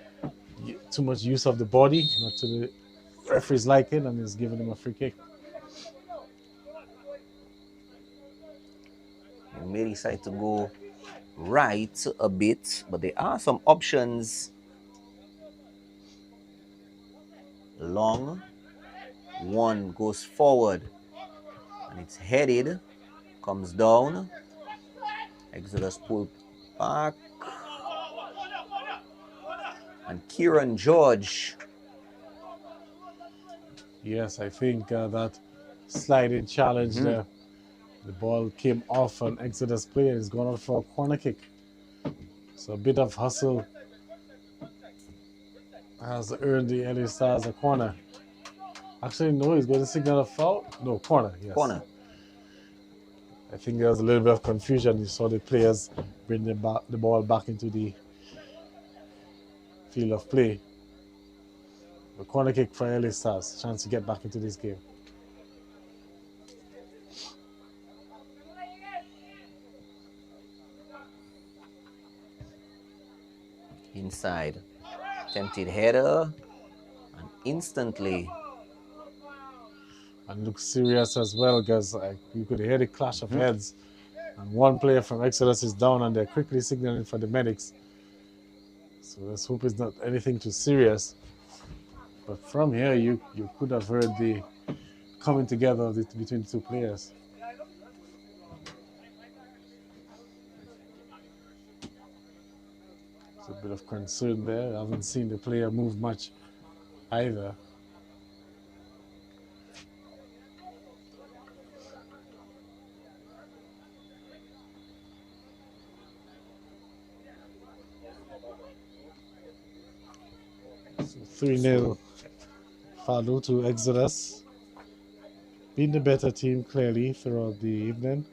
too much use of the body, not to the referee's liking, and he's giving him a free kick. They may decide to go right a bit, but there are some options. Long one goes forward, and it's headed, comes down. Exodus pull back, and Kieran George. Yes, I think that sliding challenge there. The ball came off an Exodus player and he's gone out for a corner kick. So a bit of hustle has earned the LA Stars a corner. Actually, no, he's going to signal a foul. No, corner, yes. Corner. I think there was a little bit of confusion. You saw the players bring the ball back into the field of play. A corner kick for LA Stars. Chance to get back into this game. Inside. Attempted header. And instantly. And looks serious as well, because you could hear the clash of heads. And one player from Exodus is down and they're quickly signaling for the medics. So let's hope it's not anything too serious. But from here, you could have heard the coming together between the two players. It's a bit of concern there. I haven't seen the player move much either. So 3-0 Fado to Exodus. Being the better team clearly throughout the evening.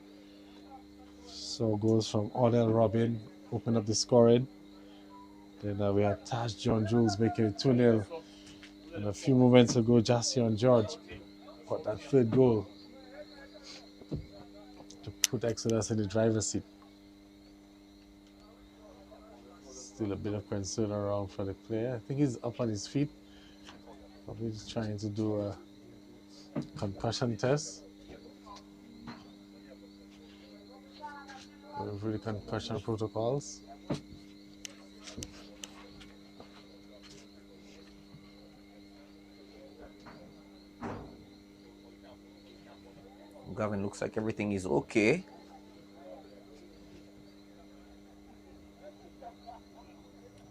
So goals from Odell Robin open up the scoring. Then we had Taj John Jules making it 2-0. And a few moments ago, Jasion George got that third goal to put Exodus in the driver's seat. Still a bit of concern around for the player. I think he's up on his feet. Probably just trying to do a concussion test. Go through the concussion protocols. Gavin, looks like everything is okay.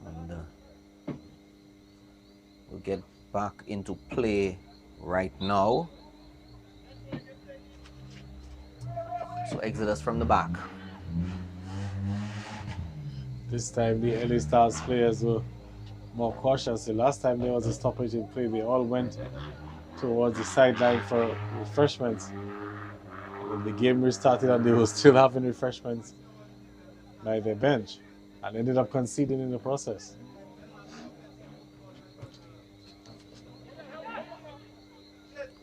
And we'll get back into play right now. So Exodus from the back. This time the LA Stars players were more cautious. The last time there was a stoppage in play, they all went towards the sideline for refreshments. When the game restarted and they were still having refreshments by their bench and ended up conceding in the process.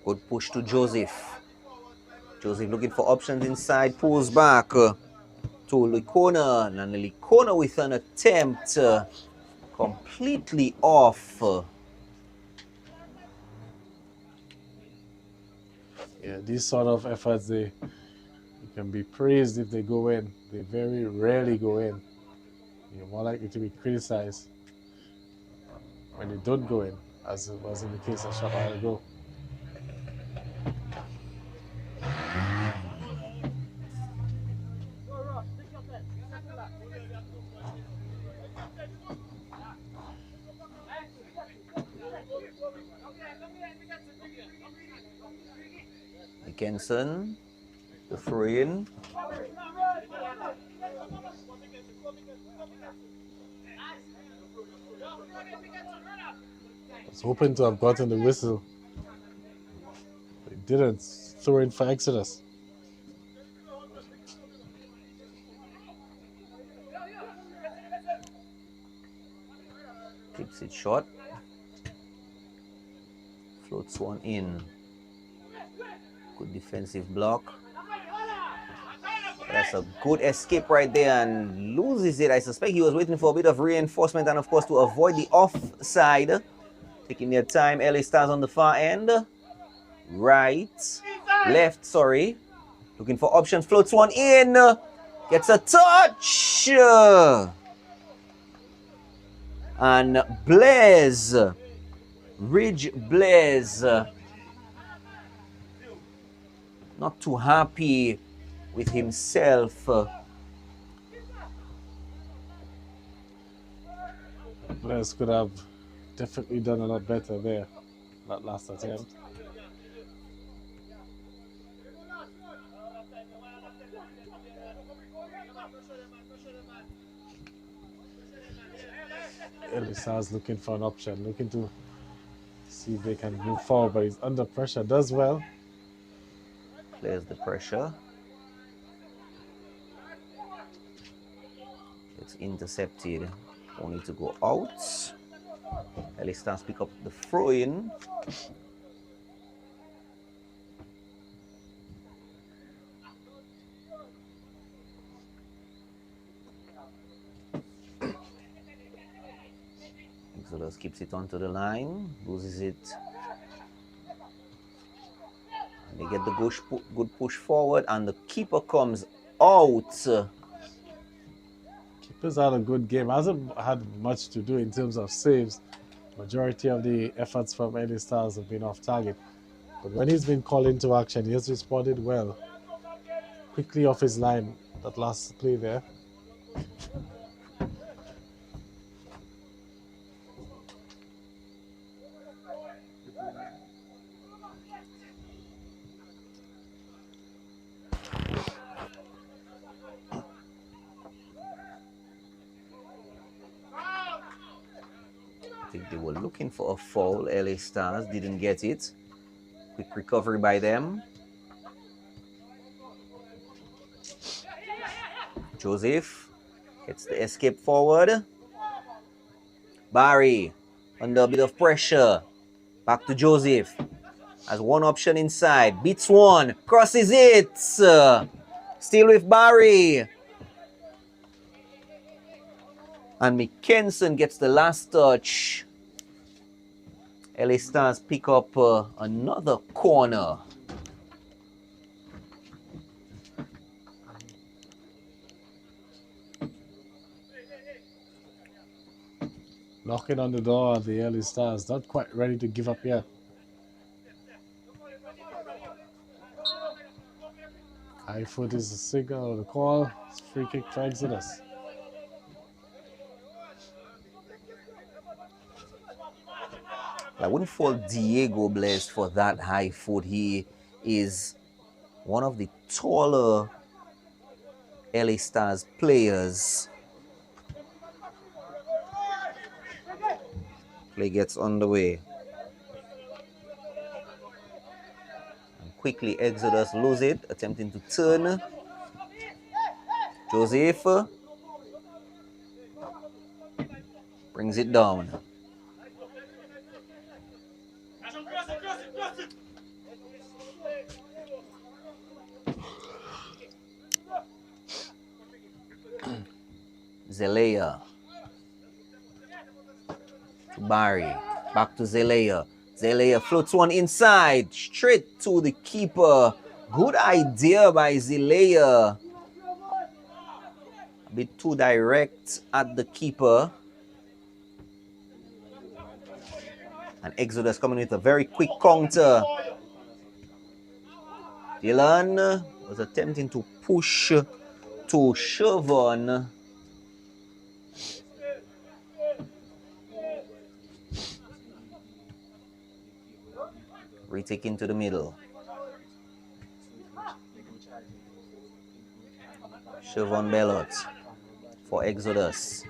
Good push to Joseph. Joseph looking for options inside, pulls back to Licona. And Licona with an attempt completely off. Yeah, these sort of efforts, they can be praised if they go in. They very rarely go in. You're more likely to be criticized when they don't go in, as it was in the case of a short while ago. Dickinson, the throw-in. I was hoping to have gotten the whistle. They didn't. Throw in for Exodus. Keeps it short. Floats one in. Good defensive block. That's a good escape right there and loses it. I suspect he was waiting for a bit of reinforcement and, of course, to avoid the offside. Taking their time. LA Stars on the far end. Right. Left, sorry. Looking for options. Floats one in. Gets a touch. And Blaze. Ridge Blaze. Not too happy with himself. Blaze could have definitely done a lot better there. That last attempt. Elisa's looking for an option, looking to see if they can move forward, but he's under pressure, does well. Clears the pressure. It's intercepted. Only to go out. LA Stars pick up the throw in. Exodus keeps it onto the line, loses it. They get the good push forward, and the keeper comes out. Keeper's had a good game. Hasn't had much to do in terms of saves. Majority of the efforts from LA Stars have been off target. But when he's been called into action, he has responded well. Quickly off his line, that last play there. I think they were looking for a foul. LA Stars didn't get it. Quick recovery by them. Joseph gets the escape forward. Barry under a bit of pressure. Back to Joseph. Has one option inside. Beats one. Crosses it. Still with Barry. And Mickenson gets the last touch. LA Stars pick up another corner. Knocking on the door of the LA Stars. Not quite ready to give up yet. High foot is the signal, the call. It's free kick for Exodus. I wouldn't fault Diego Blaze for that high foot. He is one of the taller LA Stars players. Play gets underway. And quickly Exodus lose it, attempting to turn. Joseph brings it down. Zelaya to Barry, back to Zelaya. Zelaya floats one inside, straight to the keeper. Good idea by Zelaya. A bit too direct at the keeper. And Exodus coming with a very quick counter. Dylan was attempting to push to Siobhan. Retake into the middle. Siobhan Bellot for Exodus.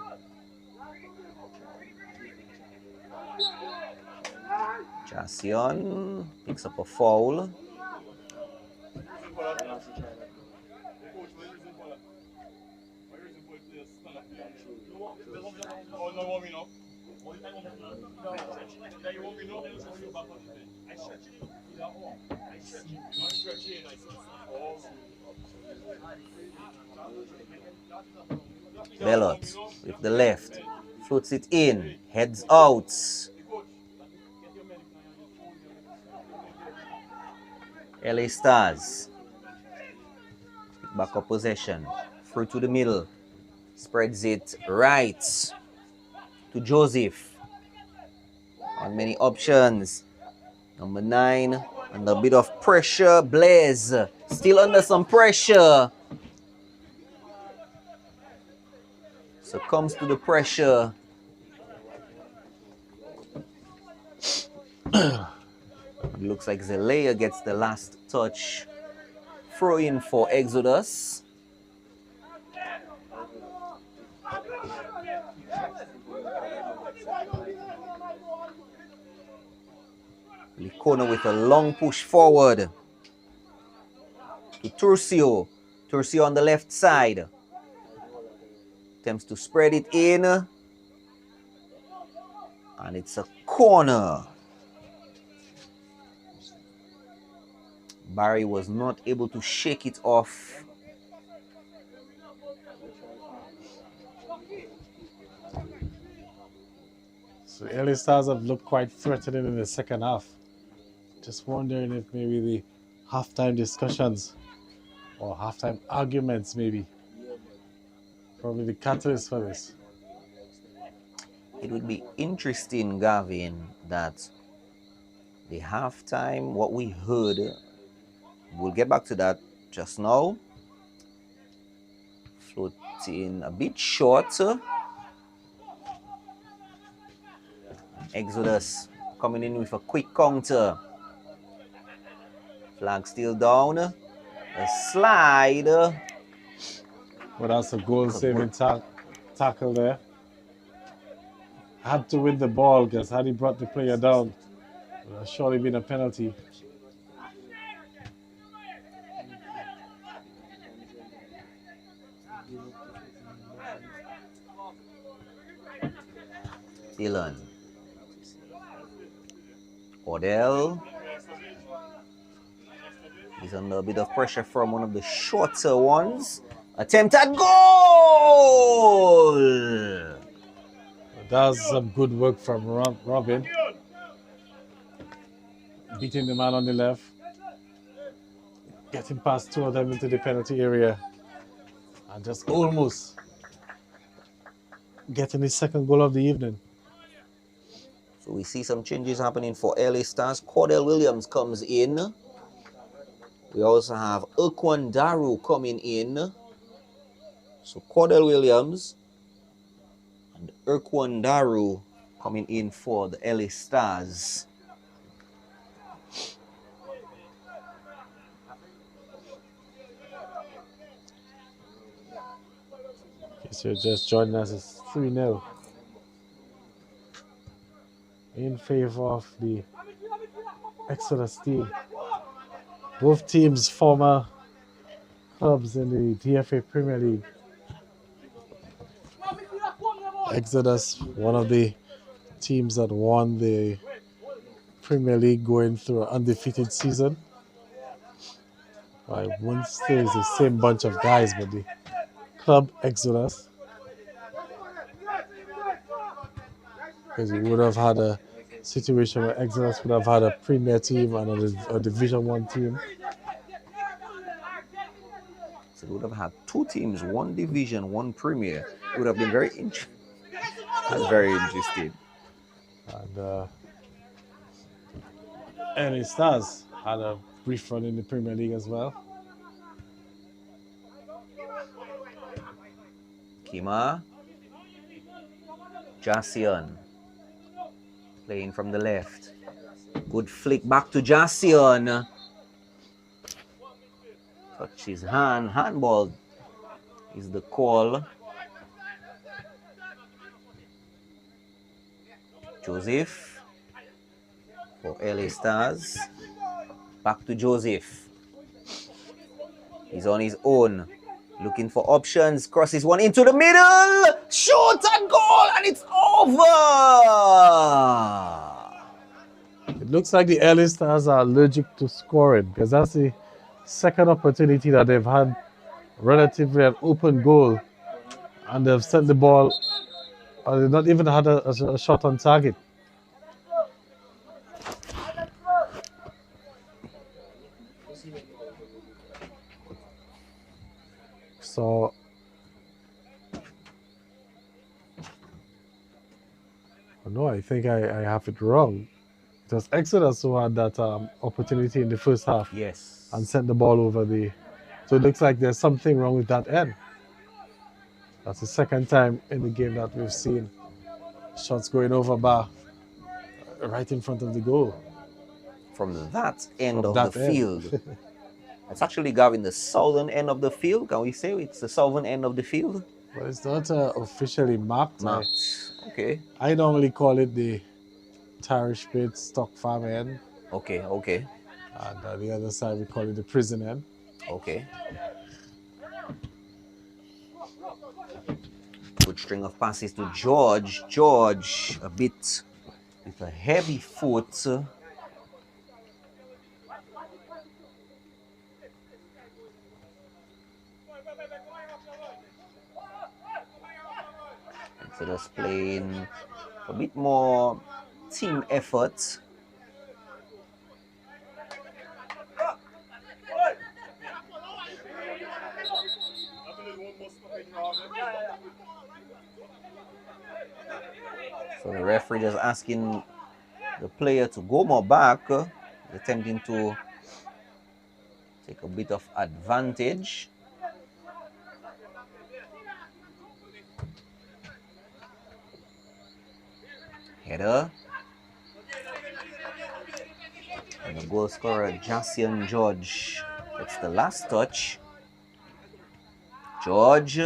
Jasion picks up a foul. Bellot with the left. Floats it in. Heads out. LA Stars. Back up possession. Through to the middle. Spreads it right to Joseph. On many options. Number 9. Under a bit of pressure. Blaze. Still under some pressure. Succumbs to the pressure. It looks like Zelaya gets the last touch. Throw in for Exodus. Licona with a long push forward to Turcio. Turcio on the left side. Attempts to spread it in. And it's a corner. Barry was not able to shake it off. So LA Stars have looked quite threatening in the second half. Just wondering if maybe the halftime discussions or halftime arguments maybe probably the catalyst for this. It would be interesting, Gavin, that the halftime, what we heard, we'll get back to that just now. Floating a bit short. Exodus coming in with a quick counter. Flag still down. A slide. But that's a goal-saving tackle there. Had to win the ball because had he brought the player down, it would have surely been a penalty. Dylan. Odell. He's under a bit of pressure from one of the shorter ones. Attempt at goal! That was some good work from Robin. Beating the man on the left. Getting past two of them into the penalty area. And just almost getting his second goal of the evening. So we see some changes happening for LA Stars. Cordell Williams comes in. We also have Urquan Daru coming in. So Cordell Williams and Urquan Daru coming in for the LA Stars. Okay, so just joining us, it's 3-0 in favor of the Exodus team. Both teams former clubs in the DFA Premier League. Exodus, one of the teams that won the Premier League going through an undefeated season. I wouldn't say it's the same bunch of guys, but the club Exodus. Because we would have had a situation where Exodus would have had a Premier team and a Division 1 team. So we would have had two teams, one Division, one Premier. It would have been very interesting. That's very interesting. And LA Stars had a brief run in the Premier League as well. Kima. Jasion. Playing from the left. Good flick back to Jasion. Touch his hand. Handball is the call. Joseph for LA Stars. Back to Joseph. He's on his own. Looking for options. Crosses one into the middle. Shoot and goal, and it's over. It looks like the LA Stars are allergic to scoring because that's the second opportunity that they've had relatively an open goal, and they've sent the ball, or they've not even had a shot on target. So no, I think I have it wrong. It was Exodus who had that opportunity in the first half. Yes. And sent the ball over the. So it looks like there's something wrong with that end. That's the second time in the game that we've seen shots going over bar right in front of the goal. From that end From of that the end. field. It's actually Gavin, the southern end of the field. Can we say it's the southern end of the field? But it's not officially mapped. Okay. I normally call it the Tarish Pit Stock Farm end. Okay. And on the other side, we call it the prison end. Okay. Good string of passes to George. George, a bit with a heavy foot. So just playing a bit more team effort. So the referee is asking the player to go more back, attempting to take a bit of advantage. Header. And the goal scorer, Jassian George, gets the last touch. George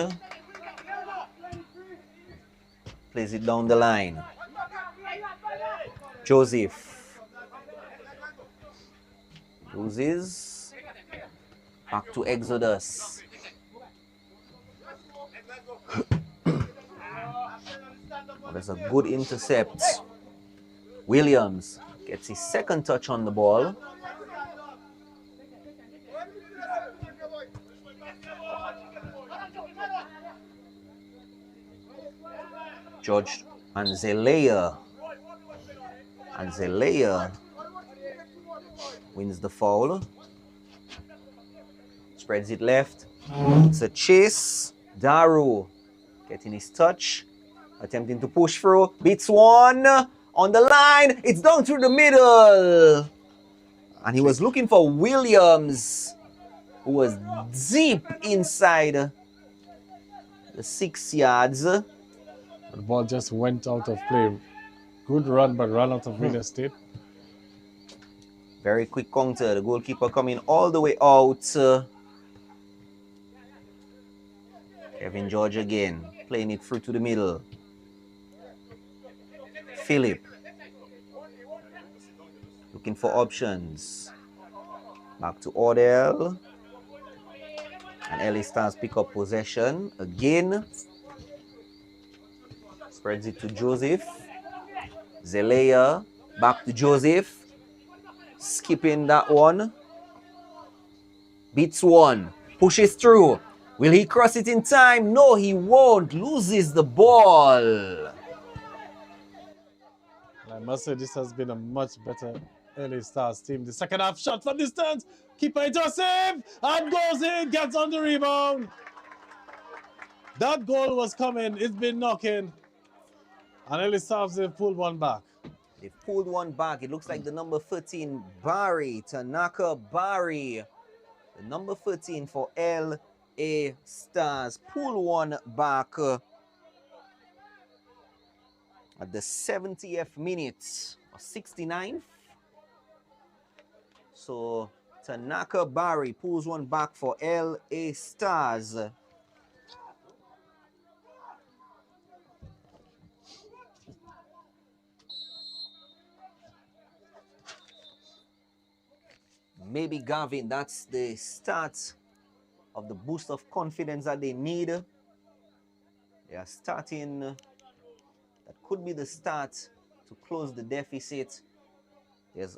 plays it down the line. Joseph loses. Back to Exodus. There's a good intercept. Williams gets his second touch on the ball. George and Zelaya. And Zelaya wins the foul. Spreads it left. It's a chase. Daru getting his touch. Attempting to push through. Beats one. On the line. It's down through the middle. And he was looking for Williams, who was deep inside the 6 yards. The ball just went out of play. Good run, but run out of real estate. Very quick counter. The goalkeeper coming all the way out. Kevin George again, playing it through to the middle. Philip looking for options. Back to Odell. And LA Stars pick up possession again. Spreads it to Joseph. Zelaya. Back to Joseph. Skipping that one. Beats one. Pushes through. Will he cross it in time? No, he won't. Loses the ball. I must say this has been a much better LA Stars team. The second half shot from distance. Keeper Joseph and goes in, gets on the rebound. That goal was coming. It's been knocking. And LA Stars have pulled one back. They pulled one back. It looks like the number 13, Barry, Tanaka Barry. The number 13 for LA Stars. Pull one back at the 70th minute or 69th. So Tanaka Barry pulls one back for LA Stars. Maybe Gavin, that's the start of the boost of confidence that they need. They are starting. That could be the start to close the deficit. There's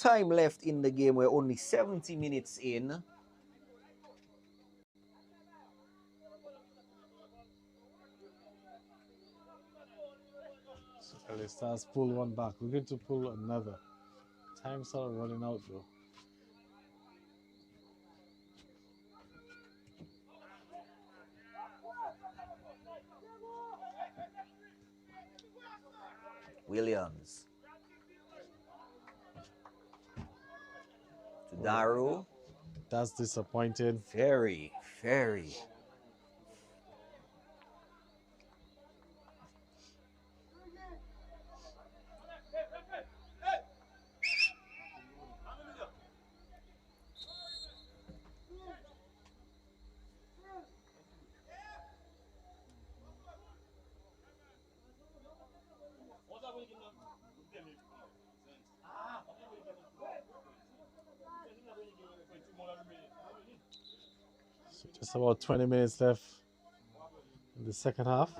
time left in the game. We're only 70 minutes in. So LA Stars pull one back. We're going to pull another. Time's sort of running out though. Williams to Daru. That's disappointing. Very, very. So just about 20 minutes left in the second half.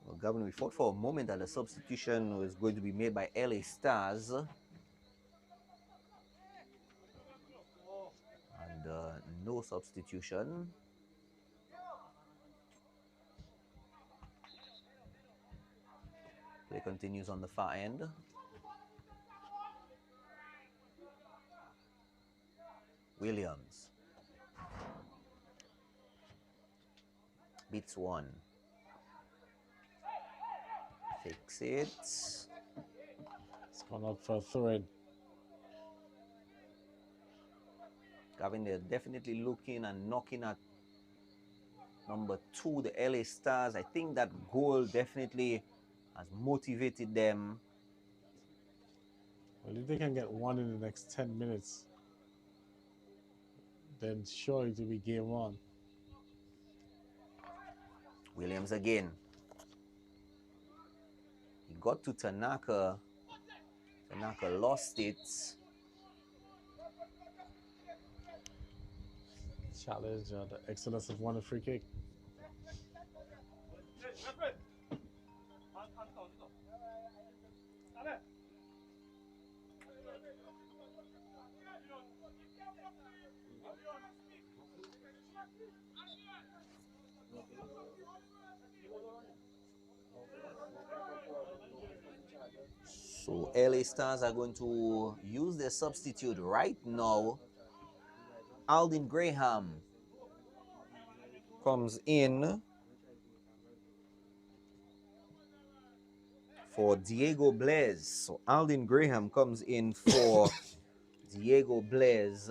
Well, Governor, we thought for a moment that the substitution was going to be made by LA Stars. And no substitution. Play continues on the far end. Williams beats one. Fix it. It's gone up for a throw-in. Gavin, they're definitely looking and knocking at number 2, the LA Stars. I think that goal definitely has motivated them. Well, if they can get one in the next 10 minutes, then sure it will be game on. Williams again. He got to Tanaka. Tanaka lost it. Challenge, the excellence of one free kick. So LA Stars are going to use their substitute right now. Alden Graham comes in for Diego Blaise. So Alden Graham comes in for Diego Blaise.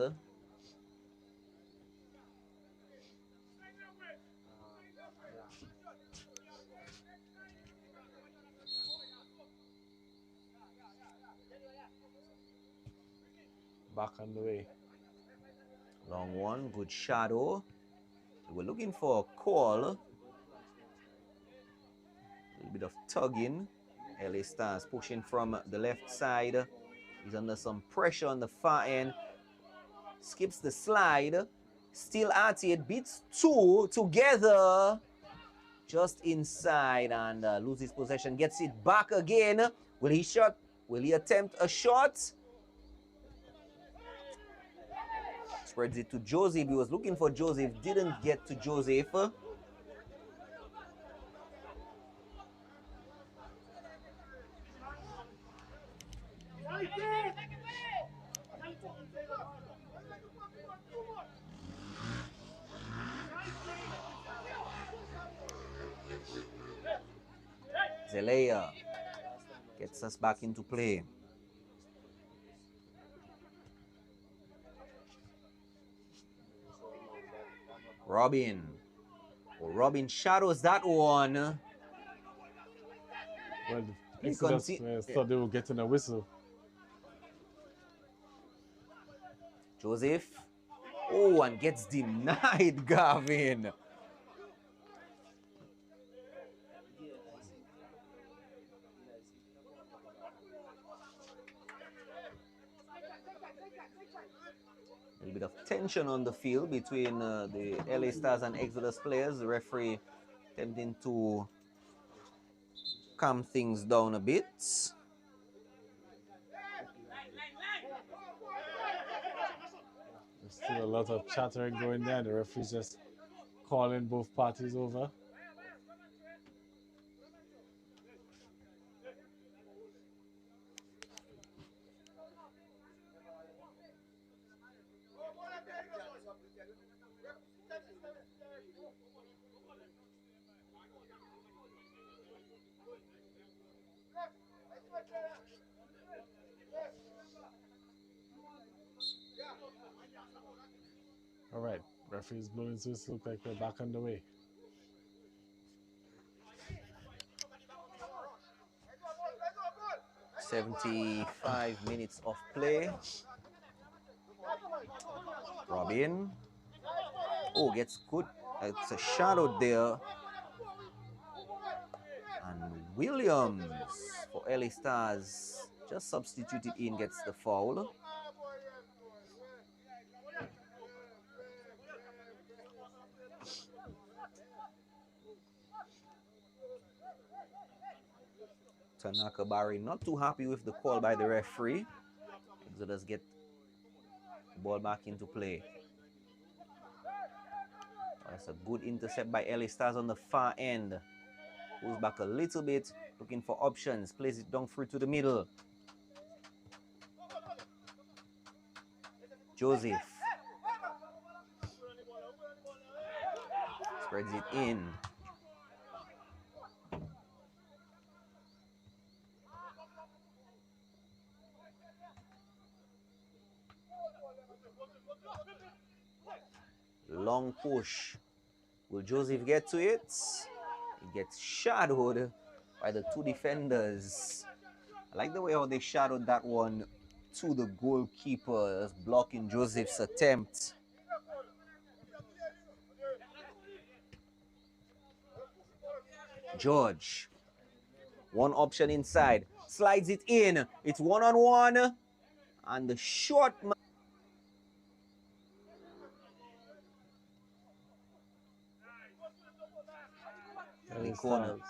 Back on the way. Long one, good shadow. We're looking for a call. A little bit of tugging. LA Stars pushing from the left side. He's under some pressure on the far end. Skips the slide. Still at it. Beats 2 together. Just inside and loses possession. Gets it back again. Will he shot? Will he attempt a shot? Spreads it to Joseph. He was looking for Joseph. Didn't get to Joseph. Zelaya gets us back into play. Robin. Oh, Robin shadows that one. Well, the Exodus players thought they were getting a whistle. Joseph. Oh, and gets denied, Gavin. little bit of tension on the field between the LA Stars and Exodus players. The referee attempting to calm things down a bit. There's still a lot of chattering going there. The referee's just calling both parties over. All right, referee's blowing his whistle. Look like we're back on the way. "75 minutes of play. Robin. Oh, gets good. It's a shadow there. And Williams for LA Stars just substituted in, gets the foul. Tanaka Barry not too happy with the call by the referee. Exodus get the ball back into play. That's a good intercept by LA Stars on the far end. Goes back a little bit, looking for options. Plays it down through to the middle. Joseph spreads it in. Long push. Will Joseph get to it? He gets shadowed by the two defenders. I like the way how they shadowed that one to the goalkeeper, blocking Joseph's attempt. George. One option inside. Slides it in. It's one-on-one. And the short man. LA Stars.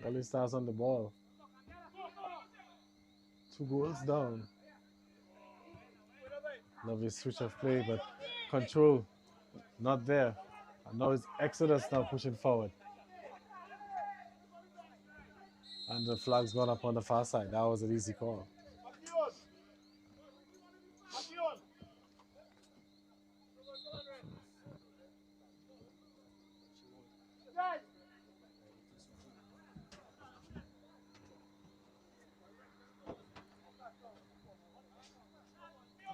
LA Stars on the ball. 2 goals down. Lovely switch of play, but control not there. And now it's Exodus now pushing forward. And the flag's gone up on the far side. That was an easy call.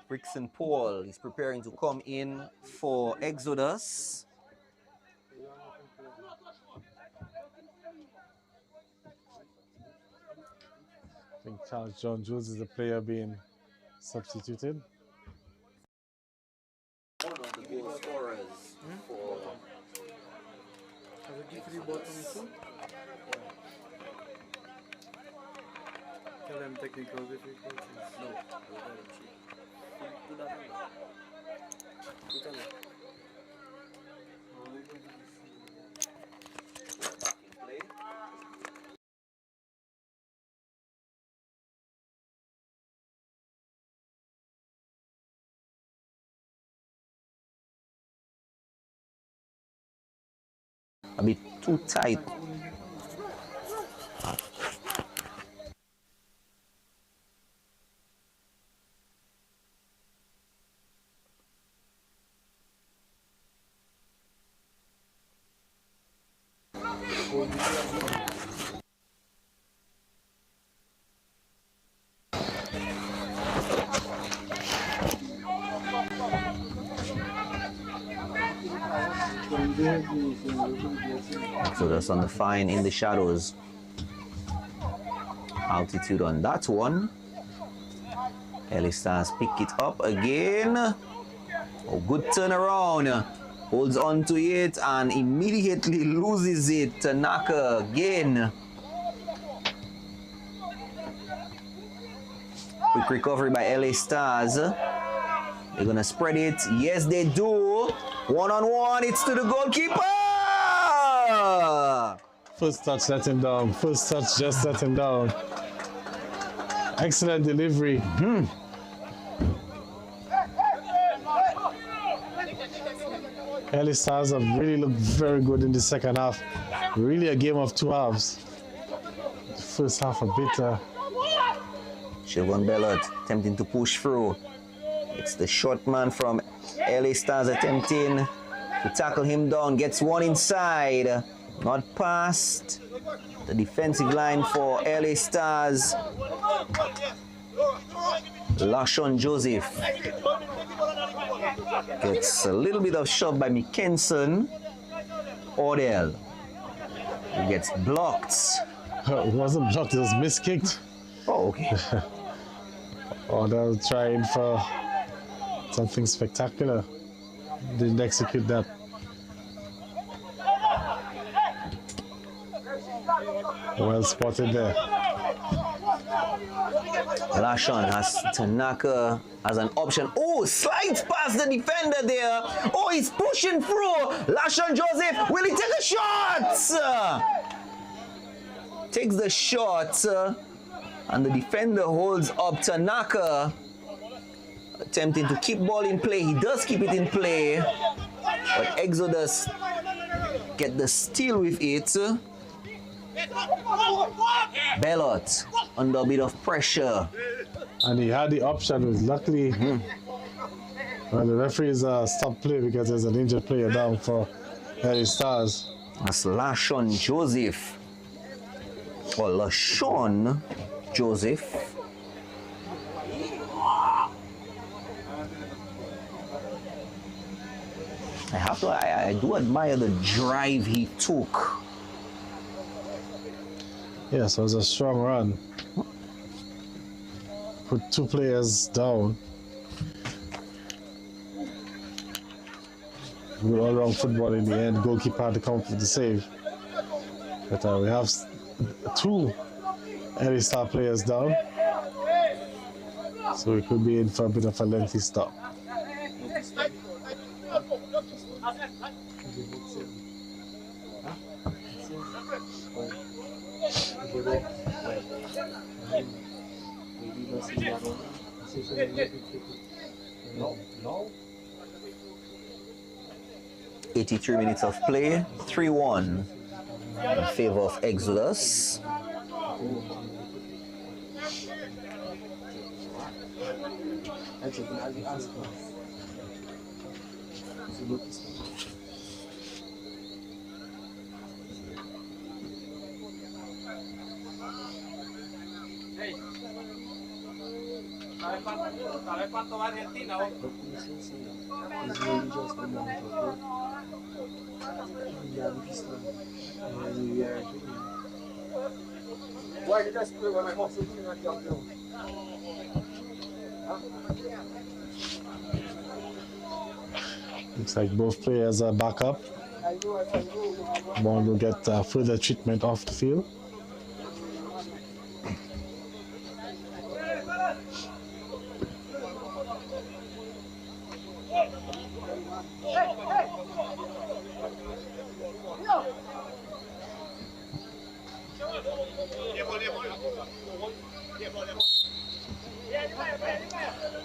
Brixton Paul is preparing to come in for Exodus. I think Charles John Jones is the player being substituted. One of the goal scorers for Tell them technical difficulties. No. a bit too tight. So that's on the fine in the shadows. Altitude on that one. LA Stars pick it up again. Oh, good turnaround. Holds on to it and immediately loses it. Tanaka again. Quick recovery by LA Stars. They're gonna spread it. Yes, they do. One-on-one. It's to the goalkeeper. First touch, let him down. First touch, just let him down. Excellent delivery. Early Stars have really looked very good in the second half. Really a game of two halves. The first half a bit. Siobhan Bellot attempting to push through. It's the short man from LA Stars attempting to tackle him down. Gets one inside. Not past the defensive line for LA Stars. Lashon Joseph gets a little bit of shove by Mickenson. Odell. He gets blocked. It wasn't blocked, it was miskicked. Oh, okay. Odell trying for something spectacular. Didn't execute that. Well spotted there. Lashon has Tanaka as an option. Oh, slides past the defender there. Oh, he's pushing through. Lashon Joseph, will he take a shot? Takes the shot. And the defender holds up Tanaka. Attempting to keep ball in play. He does keep it in play. But Exodus get the steal with it. Bellot under a bit of pressure. And he had the option, was luckily well, the referees stopped play because there's an injured player down for LA Stars. That's Lashon Joseph. Or Lashon Joseph. I do admire the drive he took. Yes, it was a strong run. Put two players down. Good all-round football in the end. Goalkeeper had to come for the save. But we have two early star players down. So we could be in for a bit of a lengthy stop. No. 83 minutes of play, 3-1 in favor of Exodus. Hey. ¿Sabes cuánto va Argentina hoy? Guarda, já explicou, mas mostra o time aqui, ó. Looks like both players are back up. One will get further treatment off the field.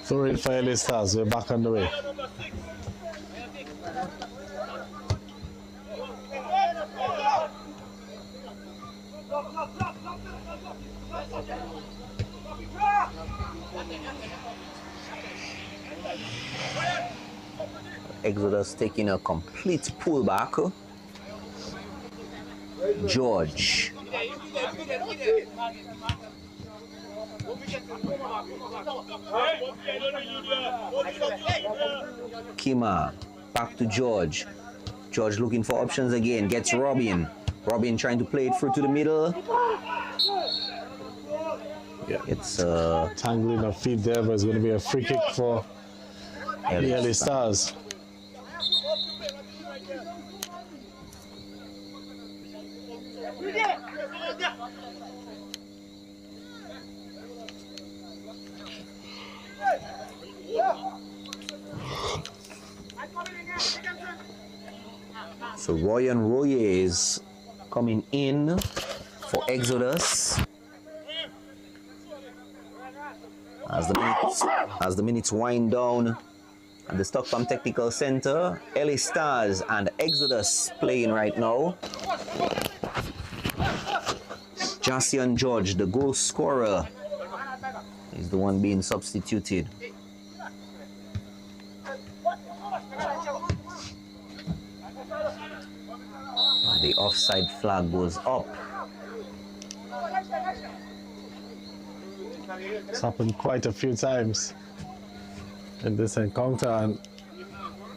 Throw in for LA Stars, we're back on the way. Exodus taking a complete pullback. George. Kima, back to George. George looking for options again, gets Robin. Robin trying to play it through to the middle. Yeah, it's tangling of feet there, but it's going to be a free kick for the LA Stars. So Royan Royer is coming in for Exodus. As the minutes wind down at the Stockton Technical Center, LA Starz and Exodus playing right now. Jassian George, the goal scorer, is the one being substituted. The offside flag goes up. It's happened quite a few times in this encounter, and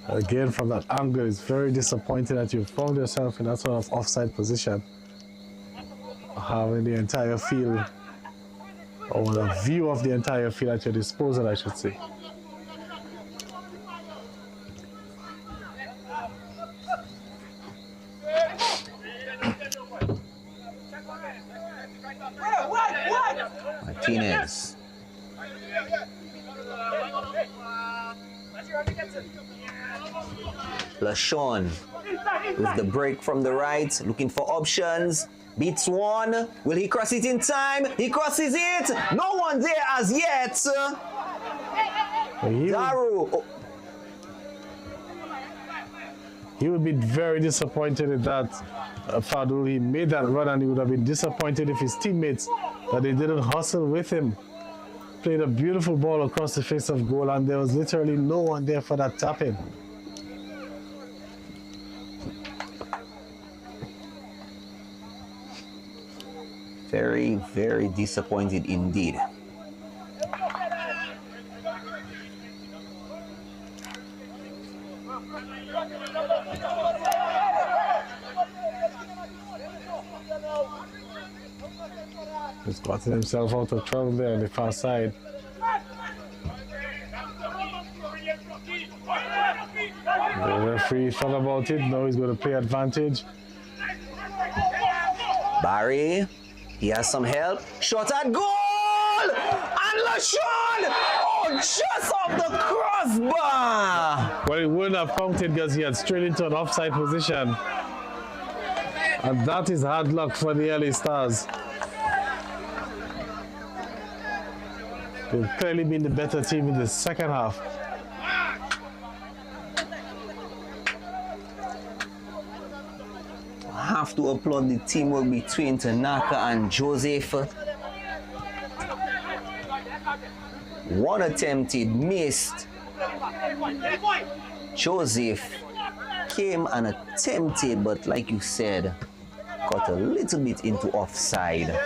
again from that angle it's very disappointing that you found yourself in that sort of offside position, having the entire field, or the view of the entire field at your disposal, I should say. Martinez. LaShawn with the break from the right, looking for options. Beats one. Will he cross it in time? He crosses it. No one there as yet. Daru. Oh. He would be very disappointed if that Fadul, he made that run, and he would have been disappointed if his teammates, that they didn't hustle with him. Played a beautiful ball across the face of goal, and there was literally no one there for that tap-in. Very, very disappointed indeed. He's gotten himself out of trouble there on the far side. The referee thought about it. Now he's going to play advantage. Barry, he has some help. Shot at goal! And LaShawn! Oh, just off the crossbar! Well, he wouldn't have counted because he had straight into an offside position. And that is hard luck for the LA Starz. They've clearly been the better team in the second half. I have to applaud the teamwork between Tanaka and Joseph. One attempted, missed. Joseph came and attempted, but like you said, got a little bit into offside.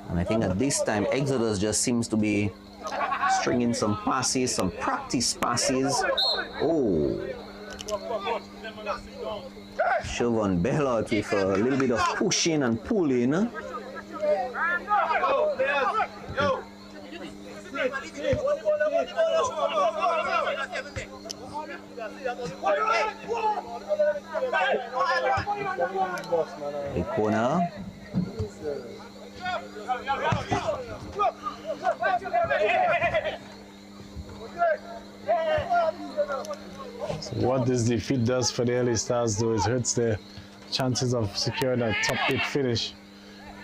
And I think at this time, Exodus just seems to be stringing some passes, some practice passes. Oh. Siobhan Bellot with a little bit of pushing and pulling. A corner. So what this defeat does for the LA Starz, though, is hurts their chances of securing a top 8 finish.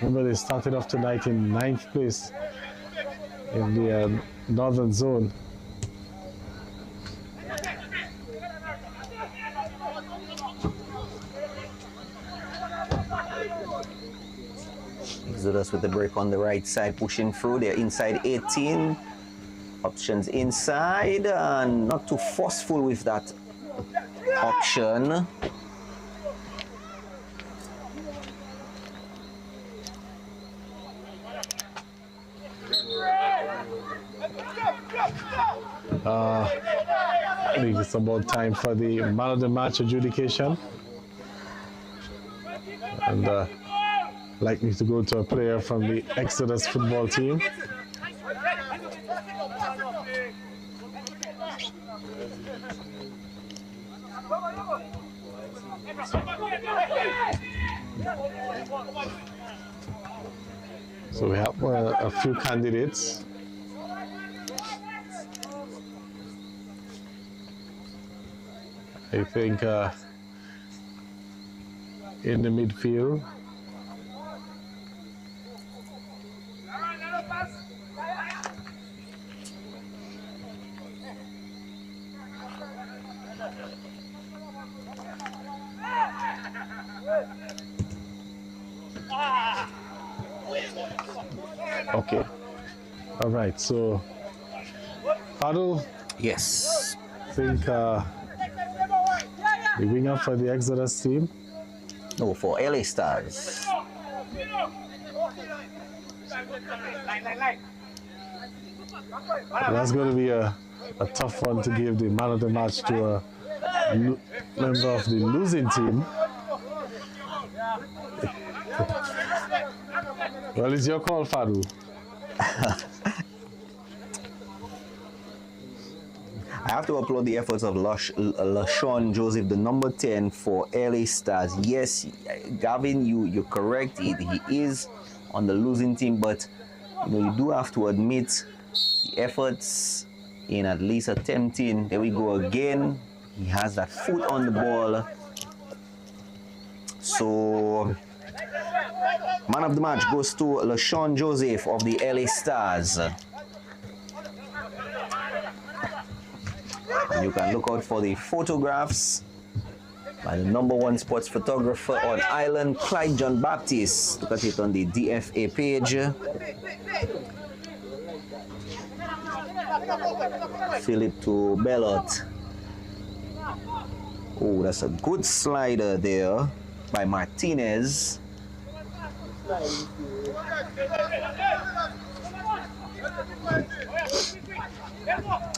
Remember, they started off tonight in 9th place in the Northern Zone. Exodus with the break on the right side, pushing through. They're inside 18. Options inside, and not too forceful with that option. I think it's about time for the man of the match adjudication. And likely to go to a player from the Exodus football team. So we have a few candidates. I think in the midfield. Okay. All right. So, Fadul, Yes. I think the winger for the Exodus team. No, for LA Stars. That's going to be a tough one to give the man of the match to a member of the losing team. Well, it's your call, Fadul. I have to applaud the efforts of LaShawn Joseph, the number 10 for LA Stars. Yes, Gavin, you're correct. He is on the losing team, but you do have to admit the efforts in at least attempting. There we go again. He has that foot on the ball. So, man of the match goes to LaShawn Joseph of the LA Stars. And you can look out for the photographs by the #1 sports photographer on Island, Clyde John Baptist. Look at it on the DFA page. Philip to Bellot. Oh, that's a good slider there by Martinez.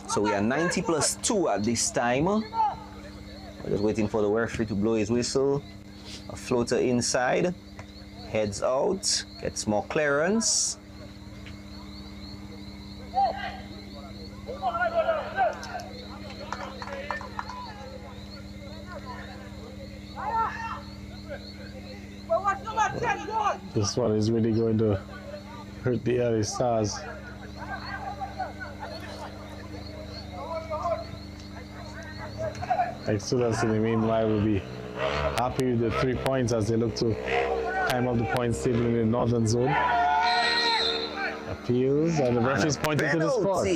So we are 90+2 at this time. We're just waiting for the referee to blow his whistle. A floater inside, heads out, gets more clearance. This one is really going to hurt the LA Stars. Exodus, in the meanwhile, will be happy with the 3 points as they look to climb up the points table in the northern zone. Appeals, and the ref is pointing to the spot.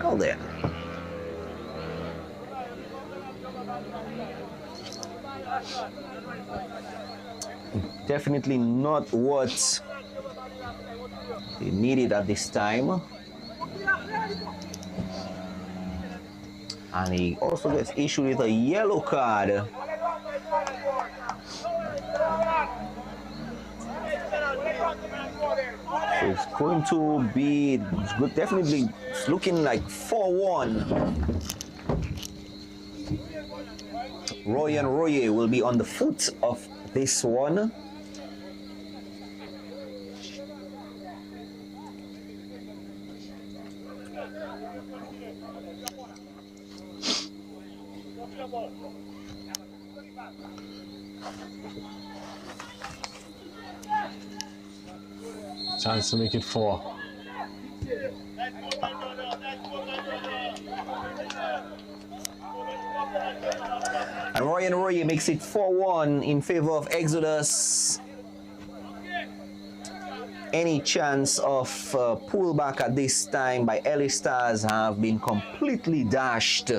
Oh, there. Definitely not what they needed at this time. And he also gets issued with a yellow card. So it's going to be good, definitely looking like 4-1. Roy and Roye will be on the foot of this one. Chance to make it 4. And Roy and Roy makes it 4-1 in favor of Exodus. Any chance of pullback at this time by LA Stars have been completely dashed.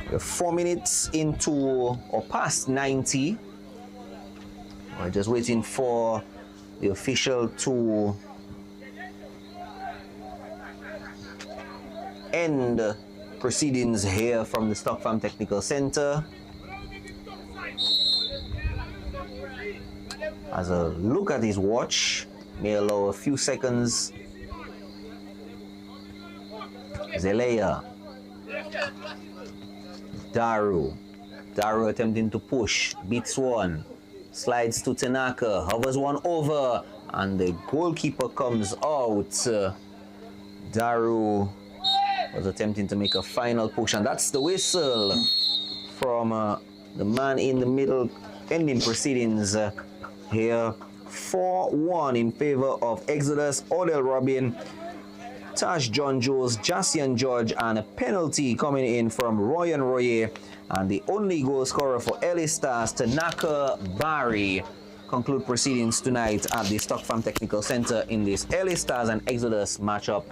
We're 4 minutes into or past 90. We're just waiting for the official to end proceedings here from the Stock Farm Technical Center. As a look at his watch, may allow a few seconds. Zelaya. Daru attempting to push, beats one, slides to Tanaka, hovers one over, and the goalkeeper comes out. Daru was attempting to make a final push, and that's the whistle from the man in the middle, ending proceedings here. 4-1 in favor of Exodus. Odell Robin, Tash John Joes, Jassian George, and a penalty coming in from Royan Royer. And the only goal scorer for LA Stars, Tanaka Barry, conclude proceedings tonight at the Stock Farm Technical Center in this LA Stars and Exodus matchup.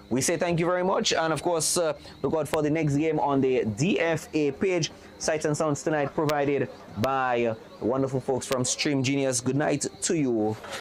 We say thank you very much, and of course, look out for the next game on the DFA page. Sights and sounds tonight provided by the wonderful folks from Stream Genius. Good night to you.